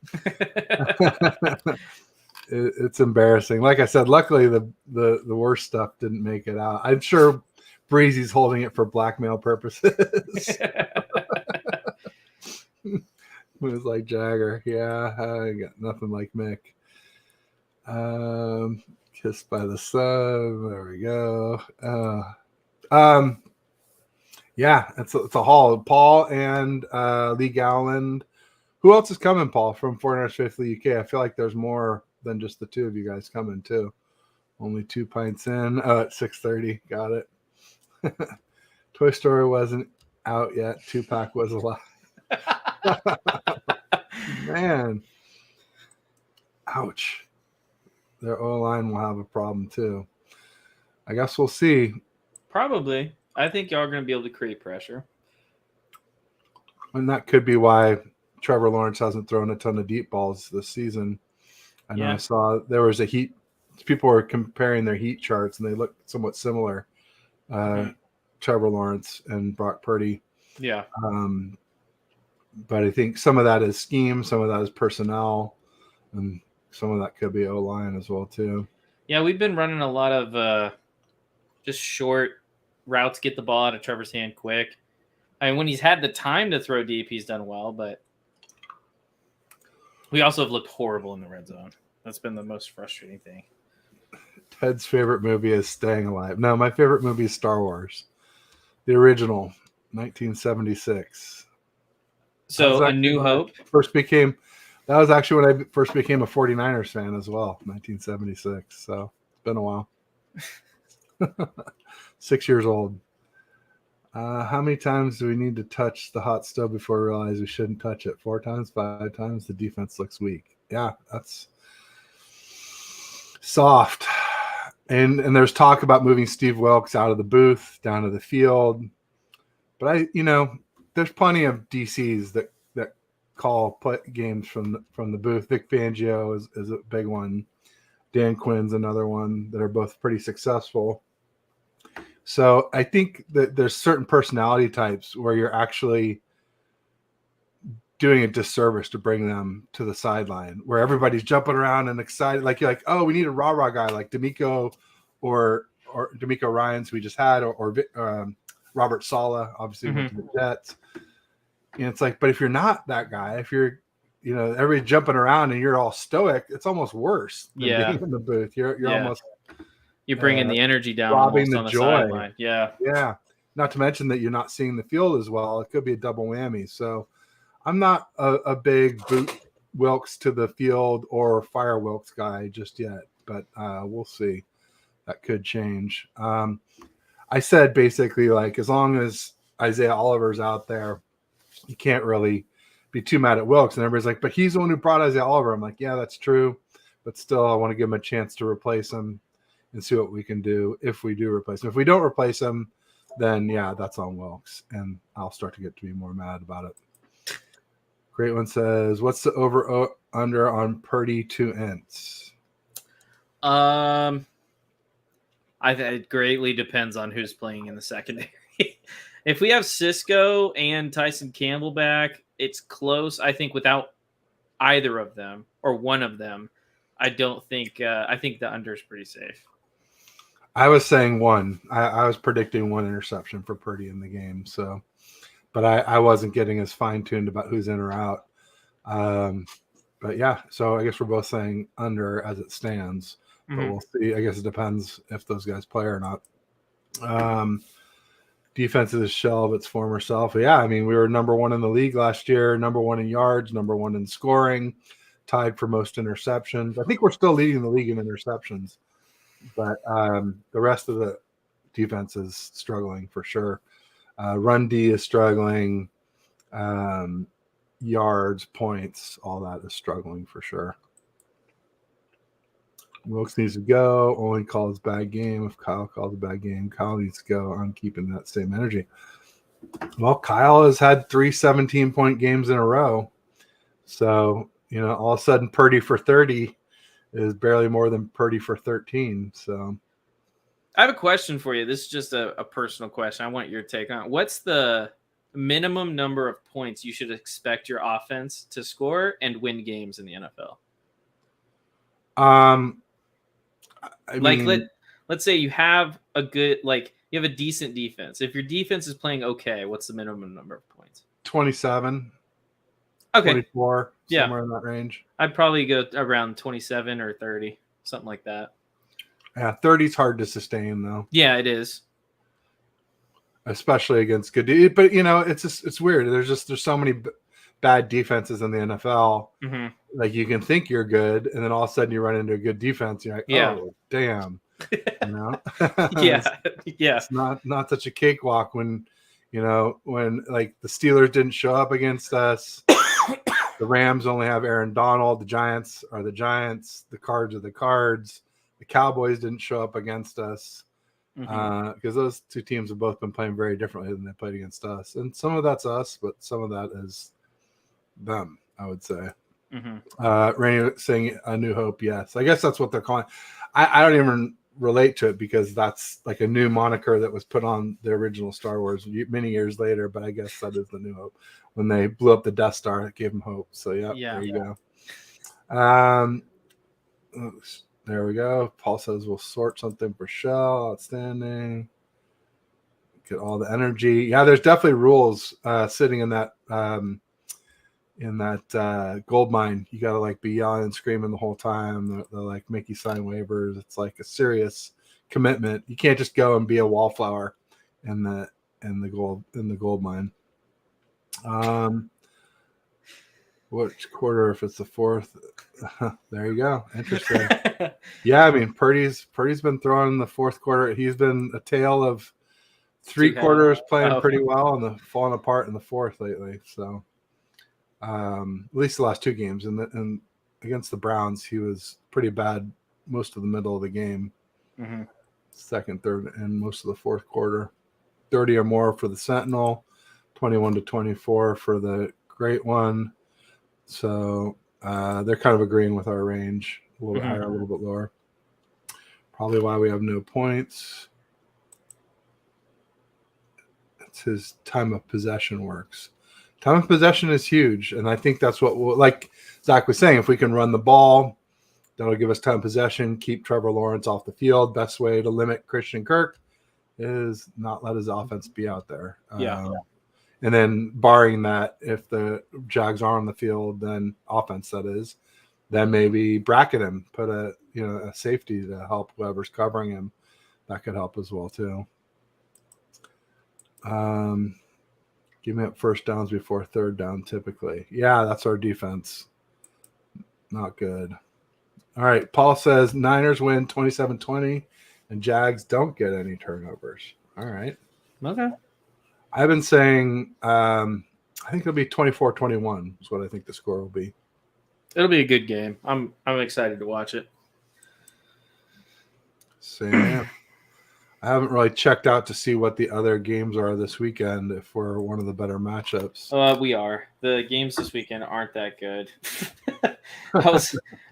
It's embarrassing. Like I said, luckily the worst stuff didn't make it out. I'm sure Breezy's holding it for blackmail purposes. It was like Jagger. Yeah, I got nothing like Mick. Kissed by the sun. There we go. Yeah, it's a haul. Paul and Lee Gallen. Who else is coming, Paul, from 49ers Faithful UK? I feel like there's more than just the two of you guys coming, too. Only 2 pints in. At 6:30. Got it. Toy Story wasn't out yet. Tupac was alive. Man. Ouch. Their O-line will have a problem, too. I guess we'll see. Probably. I think y'all are going to be able to create pressure. And that could be why Trevor Lawrence hasn't thrown a ton of deep balls this season. I know Yeah. I saw there was a heat. People were comparing their heat charts, and they look somewhat similar. Trevor Lawrence and Brock Purdy. Yeah. But I think some of that is scheme, some of that is personnel, and some of that could be O-line as well too. Yeah, we've been running a lot of just short routes, get the ball out of Trevor's hand quick. I mean, when he's had the time to throw deep, he's done well, but we also have looked horrible in the red zone. That's been the most frustrating thing. Ted's favorite movie is Staying Alive. No, my favorite movie is Star Wars, the original, 1976. So A New Hope. That was actually when I first became a 49ers fan as well, 1976. So it's been a while. 6 years old. How many times do we need to touch the hot stove before we realize we shouldn't touch it? 4 times, 5 times? The defense looks weak. Yeah, that's soft. And there's talk about moving Steve Wilkes out of the booth down to the field. But there's plenty of DCs that call games from the booth. Vic Fangio is a big one. Dan Quinn's another one that are both pretty successful. So I think that there's certain personality types where you're actually doing a disservice to bring them to the sideline, where everybody's jumping around and excited. Like you're like, oh, we need a rah-rah guy like D'Amico or D'Amico Ryans we just had, or Robert Saleh, obviously went to the Jets. And it's like, but if you're not that guy, if you're, everybody jumping around and you're all stoic, it's almost worse than being in the booth. You're almost you're bringing the energy down, robbing the on the joy. sideline. Yeah. Not to mention that you're not seeing the field as well. It could be a double whammy. So I'm not a big boot Wilkes to the field or fire Wilkes guy just yet, but we'll see. That could change. I said basically, like, as long as Isaiah Oliver's out there, you can't really be too mad at Wilkes. And everybody's like, but he's the one who brought Isaiah Oliver. I'm like, yeah, that's true. But still, I want to give him a chance to replace him and see what we can do if we do replace him. If we don't replace him, then, yeah, that's on Wilkes. And I'll start to get to be more mad about it. Great one says, what's the over-under on Purdy 2 ints? It greatly depends on who's playing in the secondary. If we have Cisco and Tyson Campbell back, it's close. I think without either of them or one of them, I don't think. I think the under is pretty safe. I was saying 1. I was predicting 1 interception for Purdy in the game. So, but I wasn't getting as fine tuned about who's in or out. But yeah, so I guess we're both saying under as it stands. But we'll see. I guess it depends if those guys play or not. Defense is a shell of its former self. Yeah, I mean, we were number 1 in the league last year, number 1 in yards, number 1 in scoring, tied for most interceptions. I think we're still leading the league in interceptions, but the rest of the defense is struggling for sure. Run D is struggling. Yards, points, all that is struggling for sure. Wilkes needs to go. Only calls bad game. If Kyle calls a bad game, Kyle needs to go. I'm keeping that same energy. Well, Kyle has had 3 17-point games in a row. So, all of a sudden Purdy for 30 is barely more than Purdy for 13. So I have a question for you. This is just a personal question. I want your take on it. What's the minimum number of points you should expect your offense to score and win games in the NFL? Let's say you have a good, you have a decent defense. If your defense is playing okay, what's the minimum number of points? 27. Okay. 24, somewhere in that range. I'd probably go around 27 or 30, something like that. Yeah, 30 is hard to sustain, though. Yeah, it is. Especially against good but it's weird. There's so many bad defenses in the NFL. Mm-hmm. Like, you can think you're good, and then all of a sudden you run into a good defense. You're like, oh, damn. Yeah. It's not such a cakewalk when like the Steelers didn't show up against us. The Rams only have Aaron Donald. The Giants are the Giants. The Cards are the Cards. The Cowboys didn't show up against us because those two teams have both been playing very differently than they played against us. And some of that's us, but some of that is them, I would say. Rainy saying A New Hope, yes. I guess that's what they're calling. I don't even relate to it because that's like a new moniker that was put on the original Star Wars many years later, but I guess that is the New Hope. When they blew up the Death Star, it gave them hope. So there you go. There we go. Paul says we'll sort something for Shell. Outstanding. Get all the energy. Yeah, there's definitely rules sitting in that gold mine. You gotta like be yelling and screaming the whole time. They'll like make you sign waivers. It's like a serious commitment. You can't just go and be a wallflower in the gold mine. Which quarter? If it's the fourth, there you go. Interesting. Yeah, I mean Purdy's been throwing in the fourth quarter. He's been a tale of three quarters playing pretty well and the falling apart in the fourth lately. So at least the last two games, and against the Browns, he was pretty bad most of the middle of the game, second, third, and most of the fourth quarter. 30 or more for the Sentinel, 21-24 for the Great One. So they're kind of agreeing with our range, a little bit higher, a little bit lower. Probably why we have no points. It's his time of possession works. Time of possession is huge, and I think that's what like Zach was saying, if we can run the ball, that'll give us time of possession, keep Trevor Lawrence off the field. Best way to limit Christian Kirk is not let his offense be out there. And then barring that, if the Jags are on the field, then offense that is, then maybe bracket him, put a safety to help whoever's covering him. That could help as well too. Give me up first downs before third down typically. Yeah, that's our defense. Not good. All right, Paul says Niners win 27-20 and Jags don't get any turnovers. All right. Okay. I've been saying I think it'll be 24-21 is what I think the score will be. It'll be a good game. I'm excited to watch it. Same. I haven't really checked out to see what the other games are this weekend if we're one of the better matchups. We are. The games this weekend aren't that good.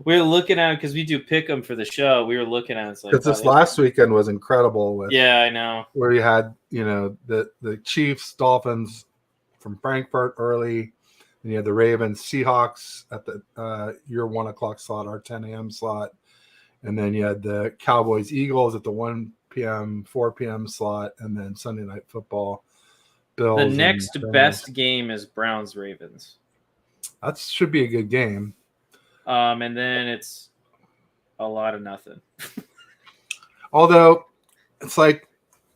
We were looking at it because we do pick them for the show. We were looking at it. Because this last weekend was incredible. I know. Where you had, the Chiefs, Dolphins from Frankfurt early. And you had the Ravens, Seahawks at the your 1 o'clock slot, our 10 a.m. slot. And then you had the Cowboys, Eagles at the 1 p.m., 4 p.m. slot. And then Sunday Night Football, Bills. The next best game is Browns, Ravens. That should be a good game. And then it's a lot of nothing. Although it's like,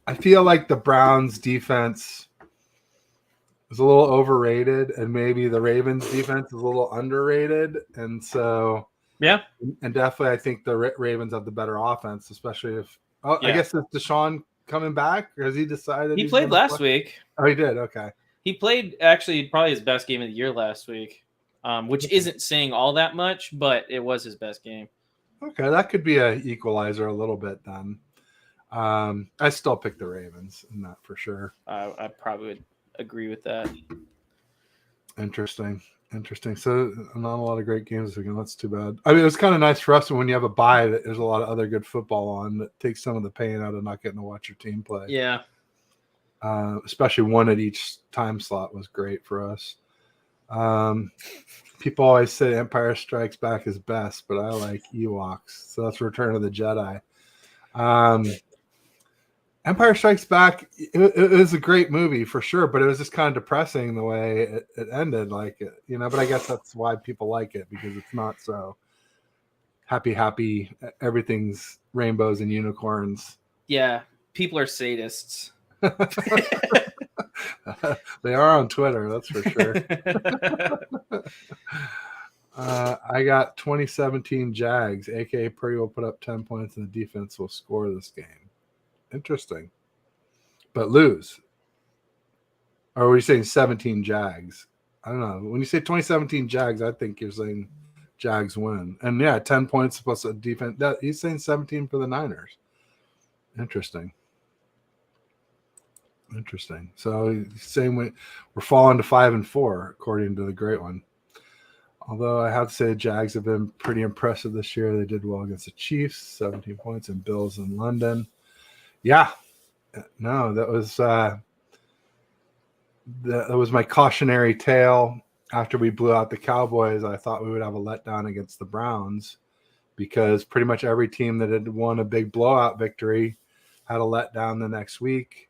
I feel like the Browns defense is a little overrated and maybe the Ravens defense is a little underrated. And so, yeah. And definitely I think the Ravens have the better offense, especially if, I guess is Deshaun coming back or has he decided? He played last week. Oh, he did. Okay. He played actually probably his best game of the year last week. Which isn't saying all that much, but it was his best game. Okay, that could be an equalizer a little bit then. I still pick the Ravens in that for sure. I probably would agree with that. Interesting. So not a lot of great games again. That's too bad. I mean, it was kind of nice for us when you have a bye that there's a lot of other good football on that takes some of the pain out of not getting to watch your team play. Yeah. Especially one at each time slot was great for us. People always say Empire Strikes Back is best, but I like Ewoks, so that's Return of the Jedi. Empire Strikes Back, it was a great movie for sure, but it was just kind of depressing the way it ended, but I guess that's why people like it, because it's not so happy, everything's rainbows and unicorns. Yeah, people are sadists. They are on Twitter, that's for sure. I got 2017 Jags, aka Purdy will put up 10 points and the defense will score this game. Interesting. But lose. Or were you saying 17 Jags? I don't know. When you say 2017 Jags, I think you're saying Jags win. And yeah, 10 points plus a defense. He's saying 17 for the Niners. Interesting. So same way, we're falling to 5-4 according to the Great One. Although I have to say the Jags have been pretty impressive this year. They did well against the Chiefs, 17 points, and Bills in London. Yeah, no, that was my cautionary tale. After we blew out the Cowboys, I thought we would have a letdown against the Browns because pretty much every team that had won a big blowout victory had a letdown the next week.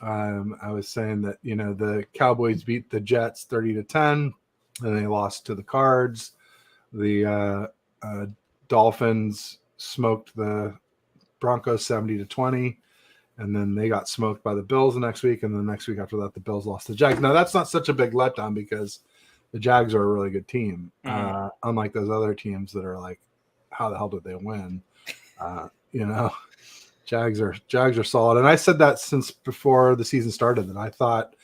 I was saying that, the Cowboys beat the Jets 30-10, and they lost to the Cards. The Dolphins smoked the Broncos 70-20, and then they got smoked by the Bills the next week, and the next week after that, the Bills lost to the Jags. Now, that's not such a big letdown because the Jags are a really good team, unlike those other teams that are like, how the hell did they win? Jags are solid. And I said that since before the season started, that I thought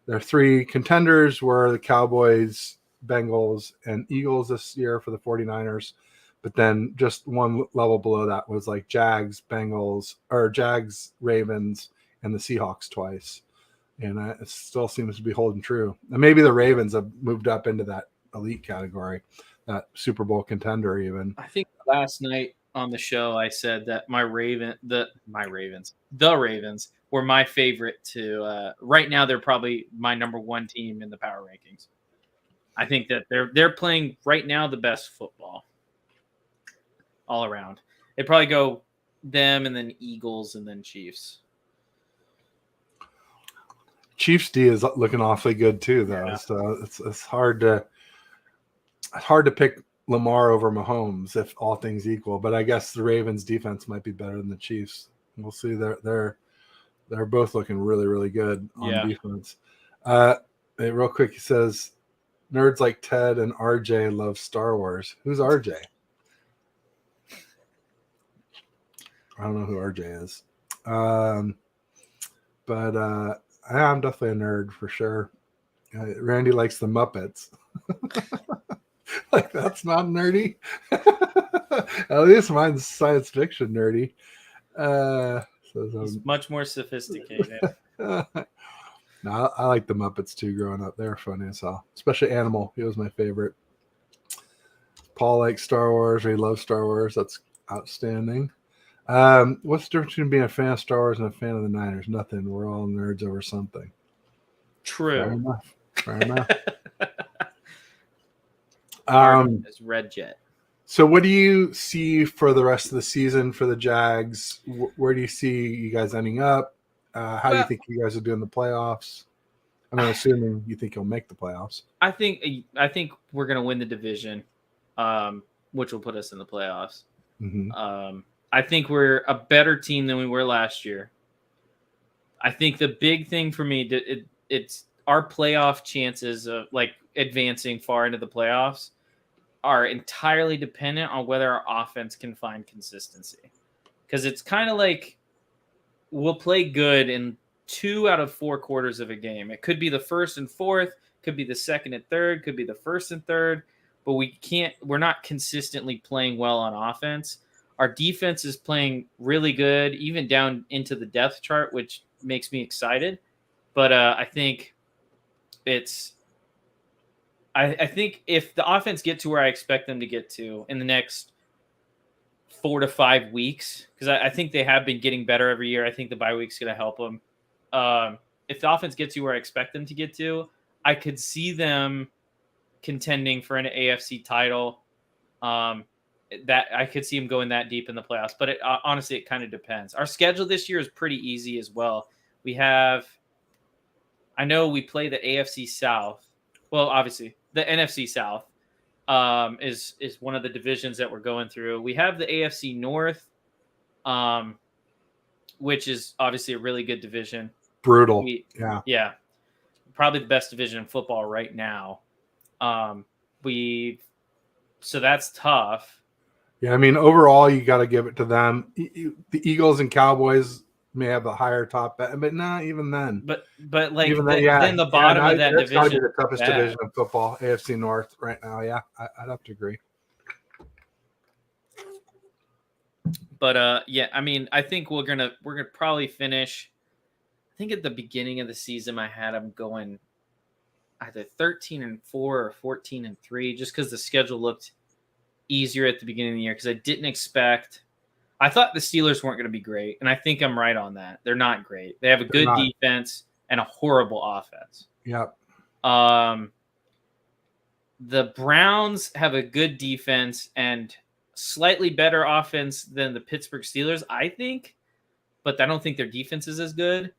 their three contenders were the Cowboys, Bengals, and Eagles this year for the 49ers. But then just one level below that was like Jags, Ravens, and the Seahawks twice. And it still seems to be holding true. And maybe the Ravens have moved up into that elite category, that Super Bowl contender even. I think last night on the show I said that the Ravens were my favorite to right now. They're probably my number one team in the power rankings. I think that they're playing right now the best football all around. They probably go them and then Eagles and then Chiefs. Chiefs D is looking awfully good too, though. Yeah. So it's hard to pick Lamar over Mahomes if all things equal. But I guess the Ravens defense might be better than the Chiefs. We'll see. They're both looking really, really good on defense. Real quick, he says, nerds like Ted and RJ love Star Wars. Who's RJ? I don't know who RJ is. But I'm definitely a nerd for sure. Randy likes the Muppets. Like, that's not nerdy. At least mine's science fiction nerdy. He's much more sophisticated. No, I like the Muppets too growing up. They were funny as hell. Especially Animal. He was my favorite. Paul likes Star Wars. He loves Star Wars. That's outstanding. What's the difference between being a fan of Star Wars and a fan of the Niners? Nothing. We're all nerds over something. True. Fair enough. It's Red Jet. So what do you see for the rest of the season for the Jags? Where do you see you guys ending up? How do you think you guys will do in the playoffs? I'm assuming you think you'll make the playoffs. I think we're going to win the division, which will put us in the playoffs. Mm-hmm. I think we're a better team than we were last year. I think the big thing for me, it's our playoff chances of like advancing far into the playoffs are entirely dependent on whether our offense can find consistency. Because it's kind of like we'll play good in 2 out of 4 quarters of a game. It could be the first and fourth, could be the second and third, could be the first and third, but we're not consistently playing well on offense. Our defense is playing really good, even down into the depth chart, which makes me excited. But I think I think if the offense gets to where I expect them to get to in the next 4 to 5 weeks, because I think they have been getting better every year. I think the bye week's going to help them. If the offense gets to where I expect them to get to, I could see them contending for an AFC title. That I could see them going that deep in the playoffs, but honestly, it kind of depends. Our schedule this year is pretty easy as well. I know we play the AFC South. Well, obviously the NFC South is one of the divisions that we're going through. We have the AFC North, which is obviously a really good division. Brutal. Yeah. Probably the best division in football right now. So that's tough. Yeah, I mean, overall, you got to give it to them. The Eagles and Cowboys may have a higher top, but not even then. But like then the bottom of that division. That's probably the toughest division of football, AFC North right now. Yeah, I'd have to agree. But I mean, I think we're gonna probably finish. I think at the beginning of the season, I had them going either 13-4 or 14-3, just because the schedule looked easier at the beginning of the year. Because I didn't expect. I thought the Steelers weren't going to be great, and I think I'm right on that. They're not great. They have a good defense and a horrible offense. Yep. The Browns have a good defense and slightly better offense than the Pittsburgh Steelers, I think, but I don't think their defense is as good.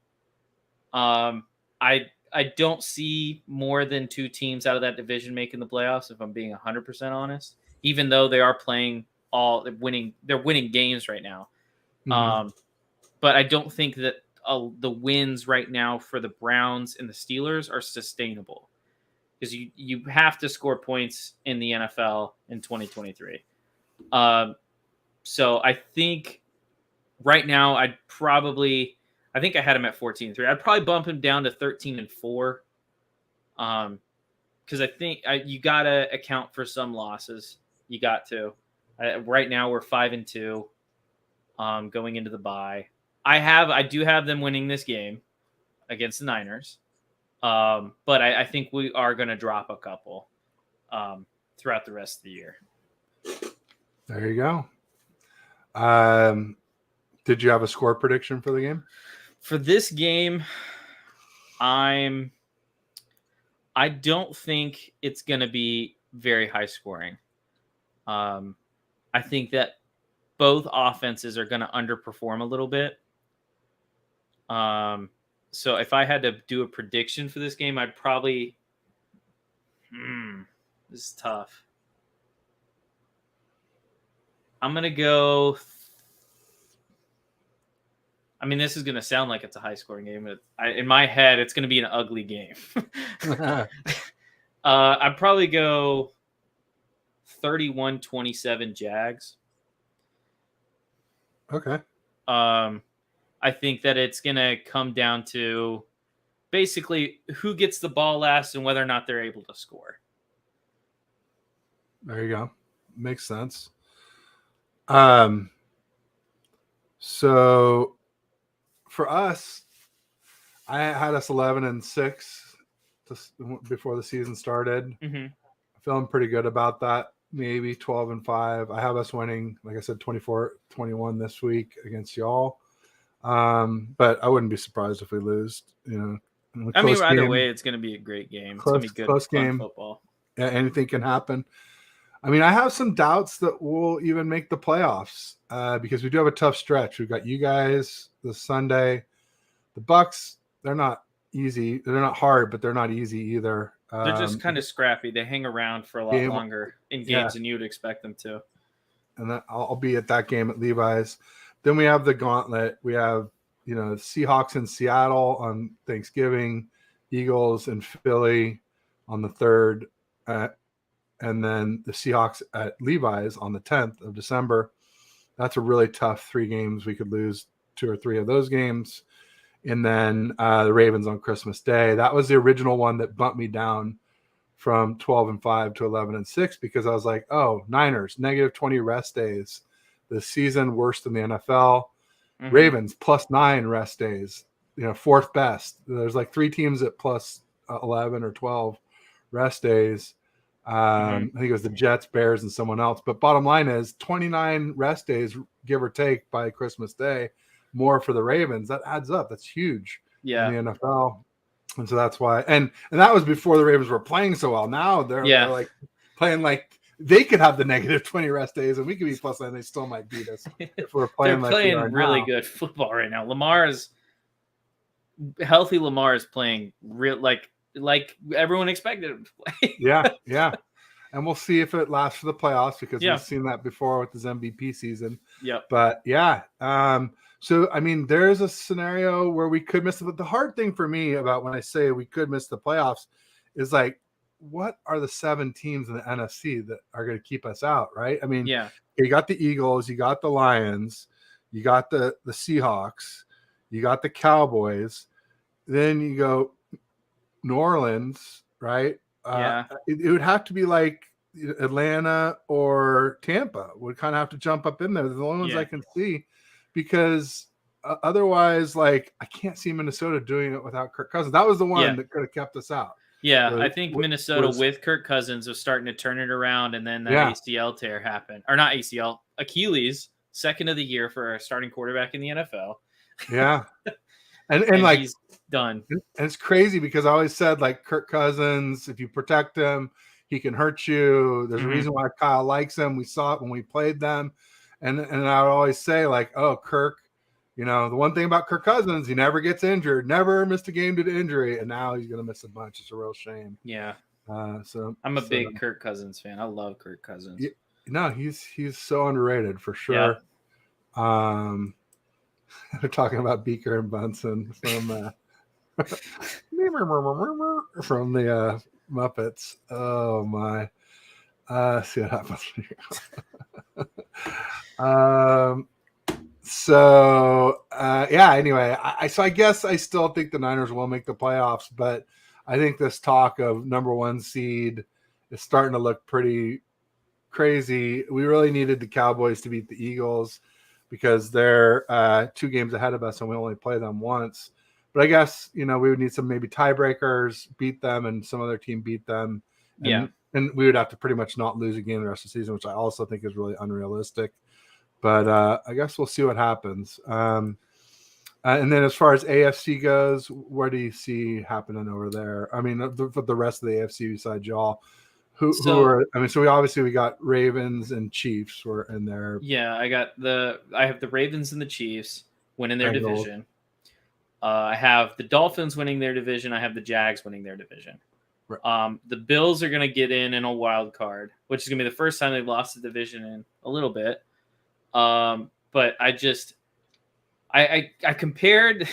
I don't see more than 2 teams out of that division making the playoffs, if I'm being 100% honest, even though they are playing they're winning games right now. Mm-hmm. But I don't think that the wins right now for the Browns and the Steelers are sustainable, because you have to score points in the NFL in 2023. So I think right now I think I had him at 14-3. I'd probably bump him down to 13-4. Because I think you got to account for some losses. You got to. Right now we're 5-2 going into the bye. I do have them winning this game against the Niners. But I think we are going to drop a couple throughout the rest of the year. There you go. Did you have a score prediction for the game? For this game, I don't think it's going to be very high scoring. I think that both offenses are going to underperform a little bit. So if I had to do a prediction for this game, I'd probably this is tough. I'm going to go. I mean, this is going to sound like it's a high-scoring game, but in my head, it's going to be an ugly game. I'd probably go 31-27 Jags. Okay. I think that it's going to come down to basically who gets the ball last and whether or not they're able to score. There you go. Makes sense. So for us, I had us 11-6 before the season started. Mm-hmm. Feeling pretty good about that. Maybe 12-5. I have us winning, like I said, 24-21 this week against y'all. But I wouldn't be surprised if we lose. You know, I mean, either way, it's going to be a great game. It's going to be good, close fun game. Football. Yeah, anything can happen. I mean, I have some doubts that we'll even make the playoffs because we do have a tough stretch. We've got you guys this Sunday. The Bucks, they're not easy. They're not hard, but they're not easy either. They're just kind of scrappy. They hang around for a lot longer in games than you would expect them to. And I'll be at that game at Levi's. Then we have the gauntlet. We have, Seahawks in Seattle on Thanksgiving, Eagles in Philly on the 3rd, and then the Seahawks at Levi's on the 10th of December. That's a really tough 3 games. We could lose 2 or 3 of those games. And then the Ravens on Christmas Day. That was the original one that bumped me down from 12-5 to 11-6 because I was like, oh, Niners, -20 rest days. The season worse than the NFL. Mm-hmm. Ravens, +9 rest days. 4th best. There's like 3 teams at +11 or 12 rest days. I think it was the Jets, Bears, and someone else. But bottom line is 29 rest days, give or take, by Christmas Day. More for the Ravens. That adds up. That's huge in the NFL. And so that's why. And that was before the Ravens were playing so well. Now they're like playing like they could have the -20 rest days and we could be +9. They still might beat us if we're playing they're like playing we are really now. good football right now. Healthy Lamar is playing real like everyone expected him to play. Yeah. And we'll see if it lasts for the playoffs because we've seen that before with his MVP season. Yep. But so, I mean, there's a scenario where we could miss it. But the hard thing for me about when I say we could miss the playoffs is like, what are the 7 teams in the NFC that are going to keep us out, right? I mean, you got the Eagles, you got the Lions, you got the Seahawks, you got the Cowboys. Then you go New Orleans, right? It would have to be like Atlanta or Tampa would kind of have to jump up in there. They're the only ones I can see. Because otherwise, like, I can't see Minnesota doing it without Kirk Cousins. That was the one that could have kept us out. Yeah, I think Minnesota was with Kirk Cousins was starting to turn it around, and then that yeah. ACL tear happened. Or not ACL, Achilles, second of the year for a starting quarterback in the NFL. Yeah. And And like he's done. and it's crazy because I always said like Kirk Cousins, if you protect him, he can hurt you. There's a reason why Kyle likes him. We saw it when we played them. And I would always say like, oh, Kirk, the one thing about Kirk Cousins, he never gets injured, never missed a game due to injury, and now he's going to miss a bunch. It's a real shame. Yeah. So I'm a big Kirk Cousins fan. I love Kirk Cousins. No, he's so underrated for sure. Yeah. They're talking about Beaker and Bunsen from from the Muppets. Oh my. See what happens. Anyway, I guess I still think the Niners will make the playoffs, but I think this talk of number 1 seed is starting to look pretty crazy. We really needed the Cowboys to beat the Eagles because they're 2 games ahead of us and we only play them once. But I guess, we would need some maybe tiebreakers, beat them, and some other team beat them. And we would have to pretty much not lose a game the rest of the season, which I also think is really unrealistic. But I guess we'll see what happens. And then as far as AFC goes, what do you see happening over there? I mean, the rest of the AFC besides y'all, who are? I mean, so we got Ravens and Chiefs were in there. Yeah, I have the Ravens and the Chiefs winning their division. I have the Dolphins winning their division. I have the Jags winning their division. Right. The Bills are going to get in a wild card, which is going to be the first time they've lost the division in a little bit. But I compared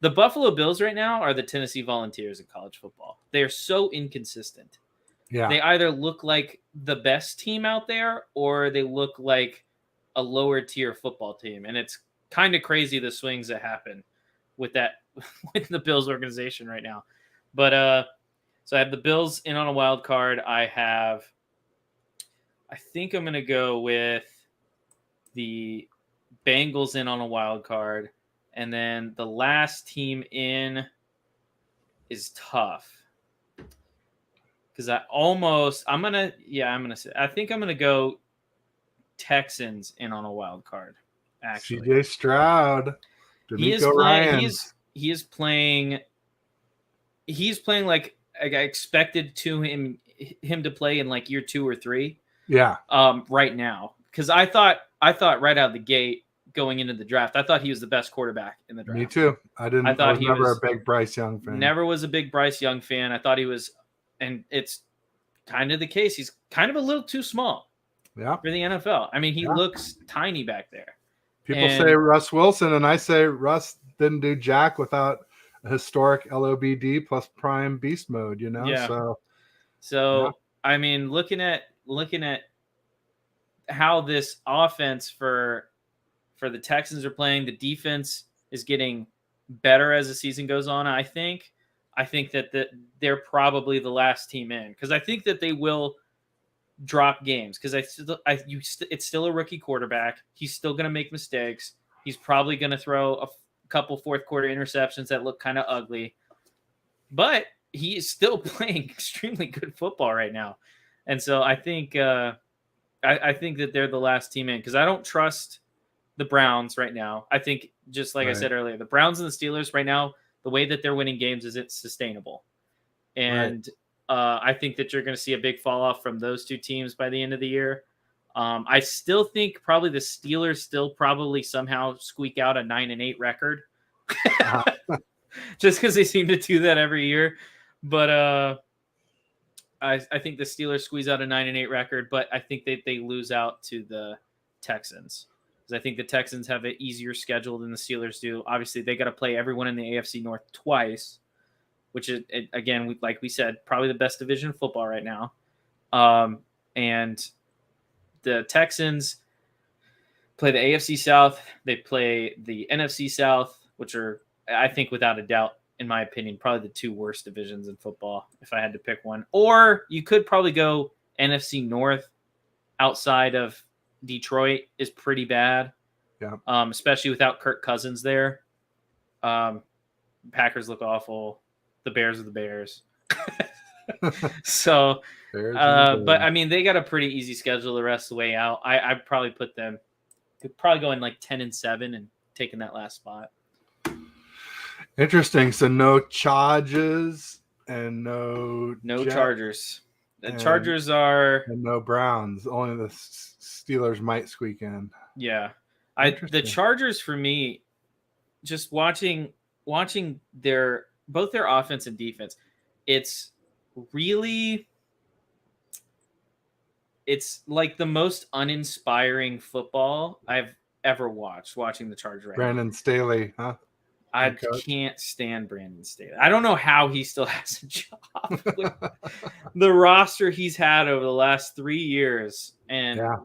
the Buffalo Bills right now are the Tennessee Volunteers in college football. They are so inconsistent. Yeah. They either look like the best team out there or they look like a lower tier football team. And it's kind of crazy the swings that happen with the Bills organization right now. But so I have the Bills in on a wild card. I think I'm going to go with the Bengals in on a wild card. And then the last team in is tough. Because I think I'm going to go Texans in on a wild card, actually. CJ Stroud. He's playing like I expected him to play in like year 2 or 3. Yeah. Right now, because I thought right out of the gate going into the draft, I thought he was the best quarterback in the draft. Me too. I was never a big Bryce Young fan. Never was a big Bryce Young fan. I thought he was, and it's kind of the case. He's kind of a little too small. Yeah. For the NFL. I mean, he looks tiny back there. People say Russ Wilson, and I say Russ didn't do jack without a historic LOBD plus prime beast mode, Yeah. So I mean, looking at how this offense for the Texans are playing, the defense is getting better as the season goes on. I think that they're probably the last team in, because I think that they will drop games because it's still a rookie quarterback. He's still going to make mistakes. He's probably going to throw a couple fourth quarter interceptions that look kind of ugly, but he is still playing extremely good football right now. And so I think I think that they're the last team in, because I don't trust the Browns right now. I think, just like I said earlier, the Browns and the Steelers right now, the way that they're winning games isn't sustainable. And I think that you're going to see a big fall off from those two teams by the end of the year. I still think probably the Steelers still probably somehow squeak out a 9-8 record, just because they seem to do that every year. But I think the Steelers squeeze out a 9-8 record, but I think that they lose out to the Texans, because I think the Texans have an easier schedule than the Steelers do. Obviously, they got to play everyone in the AFC North twice, which is, again, like we said, probably the best division of football right now. And the Texans play the AFC South. They play the NFC South, which are, I think, without a doubt, in my opinion, probably the two worst divisions in football, if I had to pick one. Or you could probably go NFC North outside of Detroit is pretty bad. Yeah. Especially without Kirk Cousins there. Packers look awful. The Bears are the Bears. So, Bears and the but Bills. I mean, they got a pretty easy schedule the rest of the way out. I'd probably put them, could probably go in like 10-7 and taking that last spot. Interesting. So no charges and no Jets Chargers. The and- Chargers are and no Browns. Only the Steelers might squeak in. yeah. The Interesting. Chargers for me, just watching their both their offense and defense, it's like the most uninspiring football I've ever watched. Watching the Chargers right now. Brandon Staley, huh? I Good coach. can't stand Brandon Staley. I don't know how he still has a job with the roster he's had over the last 3 years and Yeah.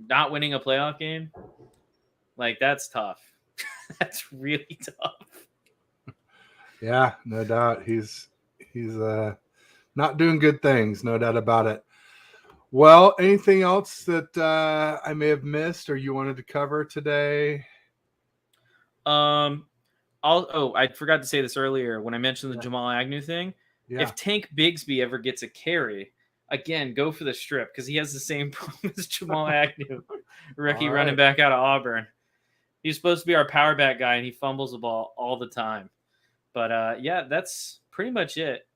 not winning a playoff game. Like, that's tough. That's really tough. Yeah, no doubt. He's not doing good things, no doubt about it. Well, anything else that I may have missed or you wanted to cover today? I forgot to say this earlier when I mentioned the Jamal Agnew thing. Yeah. If Tank Bigsby ever gets a carry, again, go for the strip because he has the same problem as Jamal Agnew, rookie running back out of Auburn. He's supposed to be our power back guy, and he fumbles the ball all the time. But yeah, that's pretty much it.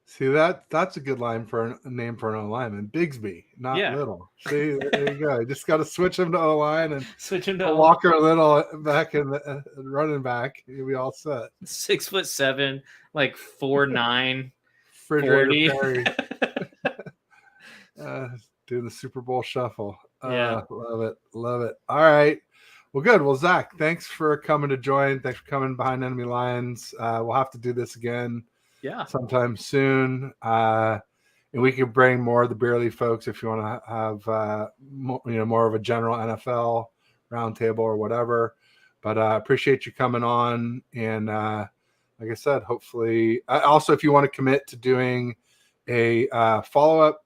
See, that's a good line for a name for an O-lineman. Bigsby, not Little. See, there you go. You just got to switch him to O-line and switch him to Walker Little back in the running back. You'll be all set. 6'7", like 4'9", refrigerator Perry. Doing the Super Bowl shuffle. Love it. All right. Well, good. Well, Zach, thanks for coming to join. Thanks for coming behind enemy lines. We'll have to do this again. Yeah. Sometime soon. And we can bring more of the Beerly folks if you want to have more of a general NFL roundtable or whatever. But I appreciate you coming on. And like I said, hopefully also if you want to commit to doing a follow-up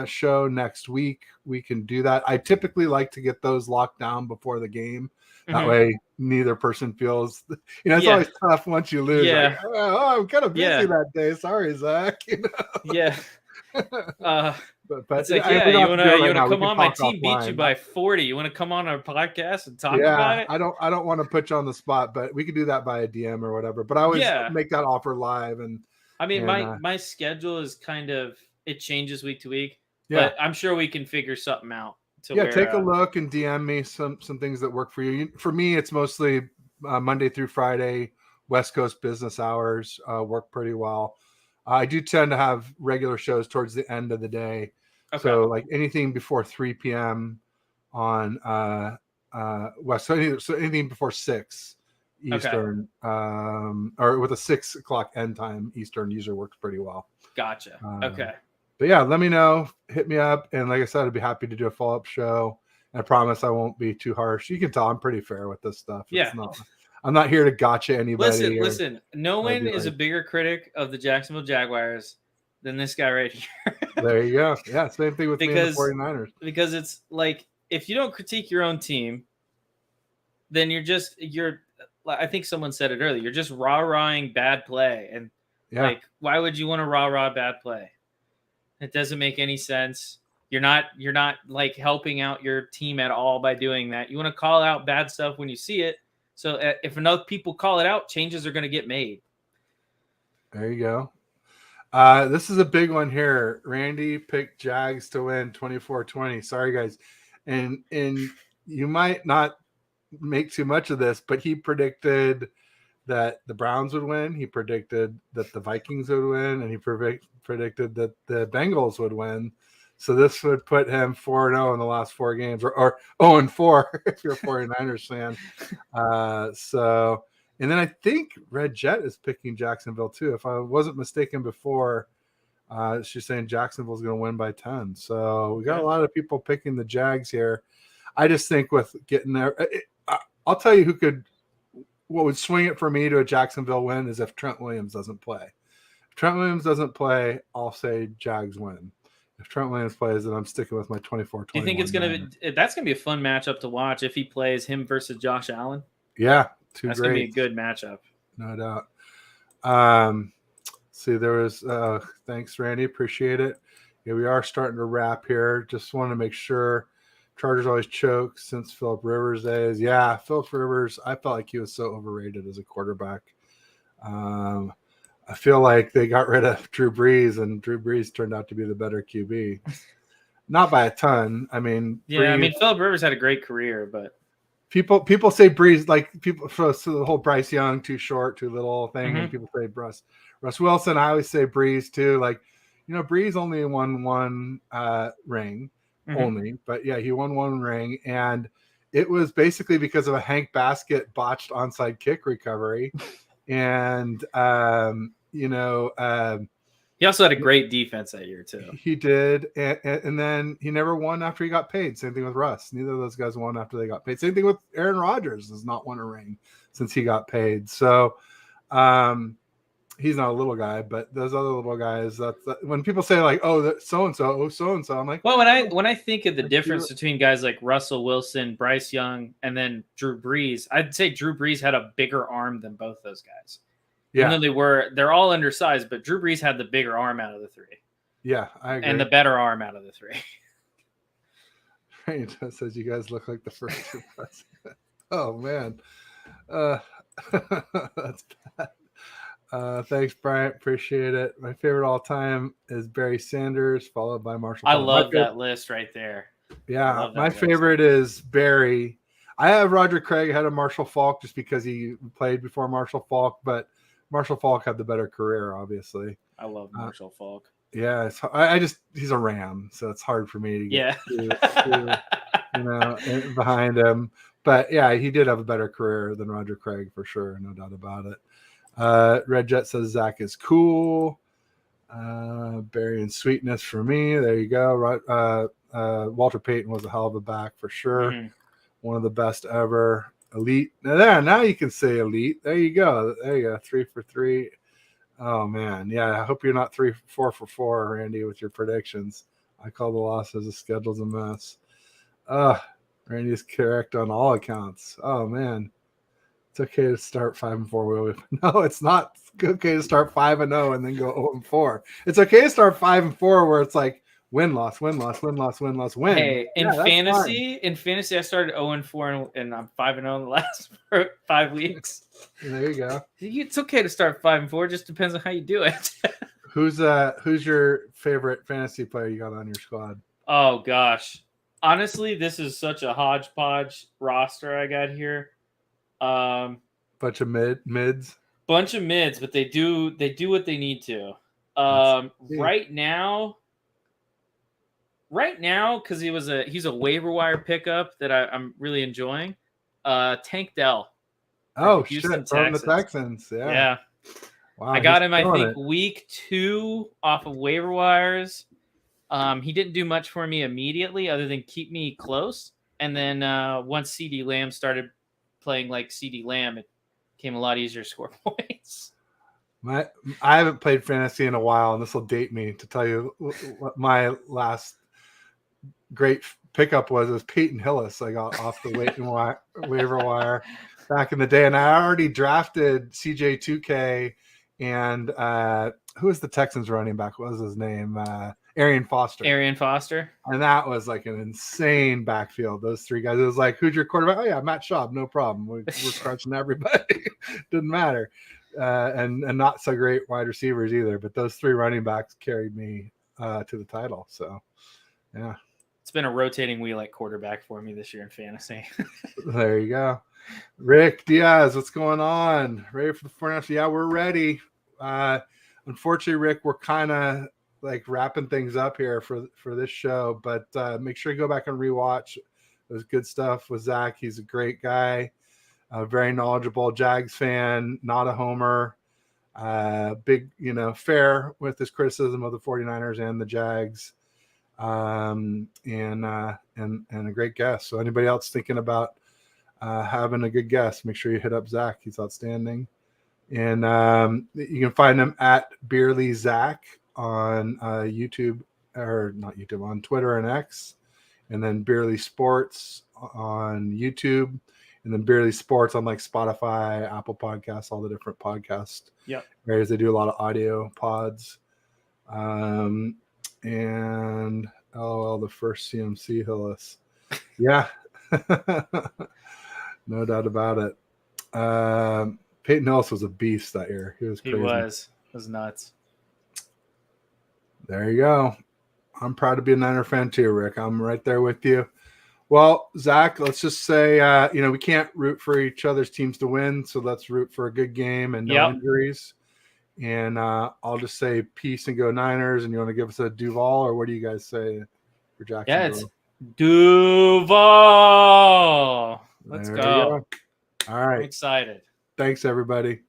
show next week, we can do that. I typically like to get those locked down before the game. That way neither person feels, it's always tough once you lose. Yeah. Like, I'm kind of busy that day. Sorry, Zach. Yeah. But it's like, you want to come on? My team beat you by 40. You want to come on our podcast and talk about it? I don't want to put you on the spot, but we could do that by a DM or whatever. But I always make that offer live. And I mean, my schedule is kind of, it changes week to week. But I'm sure we can figure something out. Take a look and DM me some things that work for you. For me, it's mostly Monday through Friday, West Coast business hours work pretty well. I do tend to have regular shows towards the end of the day. Okay. So like anything before 3 p.m. on West. So anything before 6 Eastern, or with a 6 o'clock end time Eastern usually works pretty well. Gotcha. Okay. But yeah, let me know. Hit me up. And like I said, I'd be happy to do a follow-up show. And I promise I won't be too harsh. You can tell I'm pretty fair with this stuff. I'm not here to gotcha anybody. Listen. No one is a bigger critic of the Jacksonville Jaguars than this guy right here. There you go. Yeah, same thing with me and the 49ers. Because it's like, if you don't critique your own team, then you're I think someone said it earlier, you're just rah-rahing bad play. And like, why would you want to rah-rah bad play? It doesn't make any sense. You're not like helping out your team at all by doing that. You want to call out bad stuff when you see it. So if enough people call it out, changes are going to get made. There you go. This is a big one here. Randy picked Jags to win 24-20. Sorry, guys. And you might not make too much of this, but he predicted that the Browns would win. He predicted that the Vikings would win, and he predicted that the Bengals would win. So this would put him 4-0 in the last 4 games, or 0-4 if you're a 49ers fan. And then I think Red Jet is picking Jacksonville too. If I wasn't mistaken before, she's saying Jacksonville's going to win by 10. So we got a lot of people picking the Jags here. I just think with getting there, I'll tell you what would swing it for me to a Jacksonville win is if Trent Williams doesn't play. If Trent Williams doesn't play, I'll say Jags win. If Trent Williams plays, then I'm sticking with my 24-20. Do you think that's going to be a fun matchup to watch if he plays him versus Josh Allen? Yeah, that's going to be a good matchup. No doubt. See, there was thanks, Randy. Appreciate it. Yeah, we are starting to wrap here. Just want to make sure Chargers always choke since Philip Rivers days. Yeah, Philip Rivers, I felt like he was so overrated as a quarterback. I feel like they got rid of Drew Brees, and Drew Brees turned out to be the better QB. Not by a ton. I mean, yeah, I mean, Philip Rivers had a great career, but people say Brees, like people for the whole Bryce Young too short, too little thing, and people say Russ Wilson. I always say Brees too. Like, Brees only won one ring, only, but yeah, he won one ring, and it was basically because of a Hank Baskett botched onside kick recovery, and he also had a great defense that year too. He did, and then he never won after he got paid. Same thing with Russ. Neither of those guys won after they got paid. Same thing with Aaron Rodgers, has not won a ring since he got paid. So he's not a little guy, but those other little guys. When people say like, "Oh, so and so," I'm like, well, when I think of the difference between guys like Russell Wilson, Bryce Young, and then Drew Brees, I'd say Drew Brees had a bigger arm than both those guys. Yeah, even though they're all undersized, but Drew Brees had the bigger arm out of the three. Yeah, I agree. And the better arm out of the three. Right, says you guys look like the first two presidents. Oh man, that's bad. Thanks, Bryant. Appreciate it. My favorite all time is Barry Sanders, followed by Marshall. I love that list right there. Yeah, my favorite is Barry. I have Roger Craig ahead of Marshall Faulk just because he played before Marshall Faulk, but Marshall Faulk had the better career, obviously. I love Marshall Faulk. Yeah, he's a Ram, so it's hard for me to get behind him. But yeah, he did have a better career than Roger Craig for sure, no doubt about it. Red Jet says Zach is cool. Barry and Sweetness for me. There you go. Walter Payton was a hell of a back for sure. Mm-hmm. One of the best ever. Elite. Now you can say elite. There you go. 3 for 3. Oh man, yeah. I hope you're not 4 for 4, Randy, with your predictions. I call the losses. The schedule's a mess. Randy's correct on all accounts. Oh man, it's okay to start 5-4. No, it's not okay to start 5-0 and then go 0-4. It's okay to start 5-4 where it's like win, loss, win, loss, win, loss, win, loss, win. Hey, in fantasy, I started 0-4 and I'm 5-0 in the last 5 weeks. There you go. It's okay to start 5-4. Just depends on how you do it. Who's your favorite fantasy player you got on your squad? Oh gosh, honestly, this is such a hodgepodge roster I got here. Bunch of mids. Bunch of mids, but they do what they need to. Right now, because he's a waiver wire pickup that I'm really enjoying. Tank Dell. Oh shit! From the Texans, yeah. Wow, I got him. I think week 2 off of waiver wires. He didn't do much for me immediately, other than keep me close. And then once CeeDee Lamb started playing like CeeDee Lamb, it became a lot easier to score points. I haven't played fantasy in a while, and this will date me to tell you what my last great pickup was Peyton Hillis. I got off the waiver wire back in the day, and I already drafted CJ2K and who was the Texans running back? What was his name? Arian Foster. And that was like an insane backfield. Those 3 guys. It was like, who's your quarterback? Oh yeah, Matt Schaub. No problem. We're crushing everybody. Didn't matter. And not so great wide receivers either. But those 3 running backs carried me to the title. So yeah. It's been a rotating wheel at quarterback for me this year in fantasy. There you go. Rick Diaz, what's going on? Ready for the 49ers? Yeah, we're ready. Unfortunately, Rick, we're kind of like wrapping things up here for this show, but make sure you go back and rewatch. It was good stuff with Zach. He's a great guy, very knowledgeable Jags fan, not a homer, big, fair with his criticism of the 49ers and the Jags. And a great guest. So anybody else thinking about having a good guest, make sure you hit up Zach. He's outstanding. And you can find him at Beerly Zach on YouTube, or not YouTube, on Twitter and X, and then Beerly Sports on YouTube. And then Beerly Sports on like Spotify, Apple Podcasts, all the different podcast areas. They do a lot of audio pods. And LOL, the first CMC Hillis. Yeah. No doubt about it. Peyton Hillis was a beast that year. He was crazy. He was. It was nuts. There you go. I'm proud to be a Niner fan too, Rick. I'm right there with you. Well, Zach, let's just say, we can't root for each other's teams to win, so let's root for a good game and no injuries. And I'll just say peace and go Niners. And you want to give us a Duval, or what do you guys say for Jacksonville? Yeah, it's Duval. Let's go. All right. I'm excited. Thanks, everybody.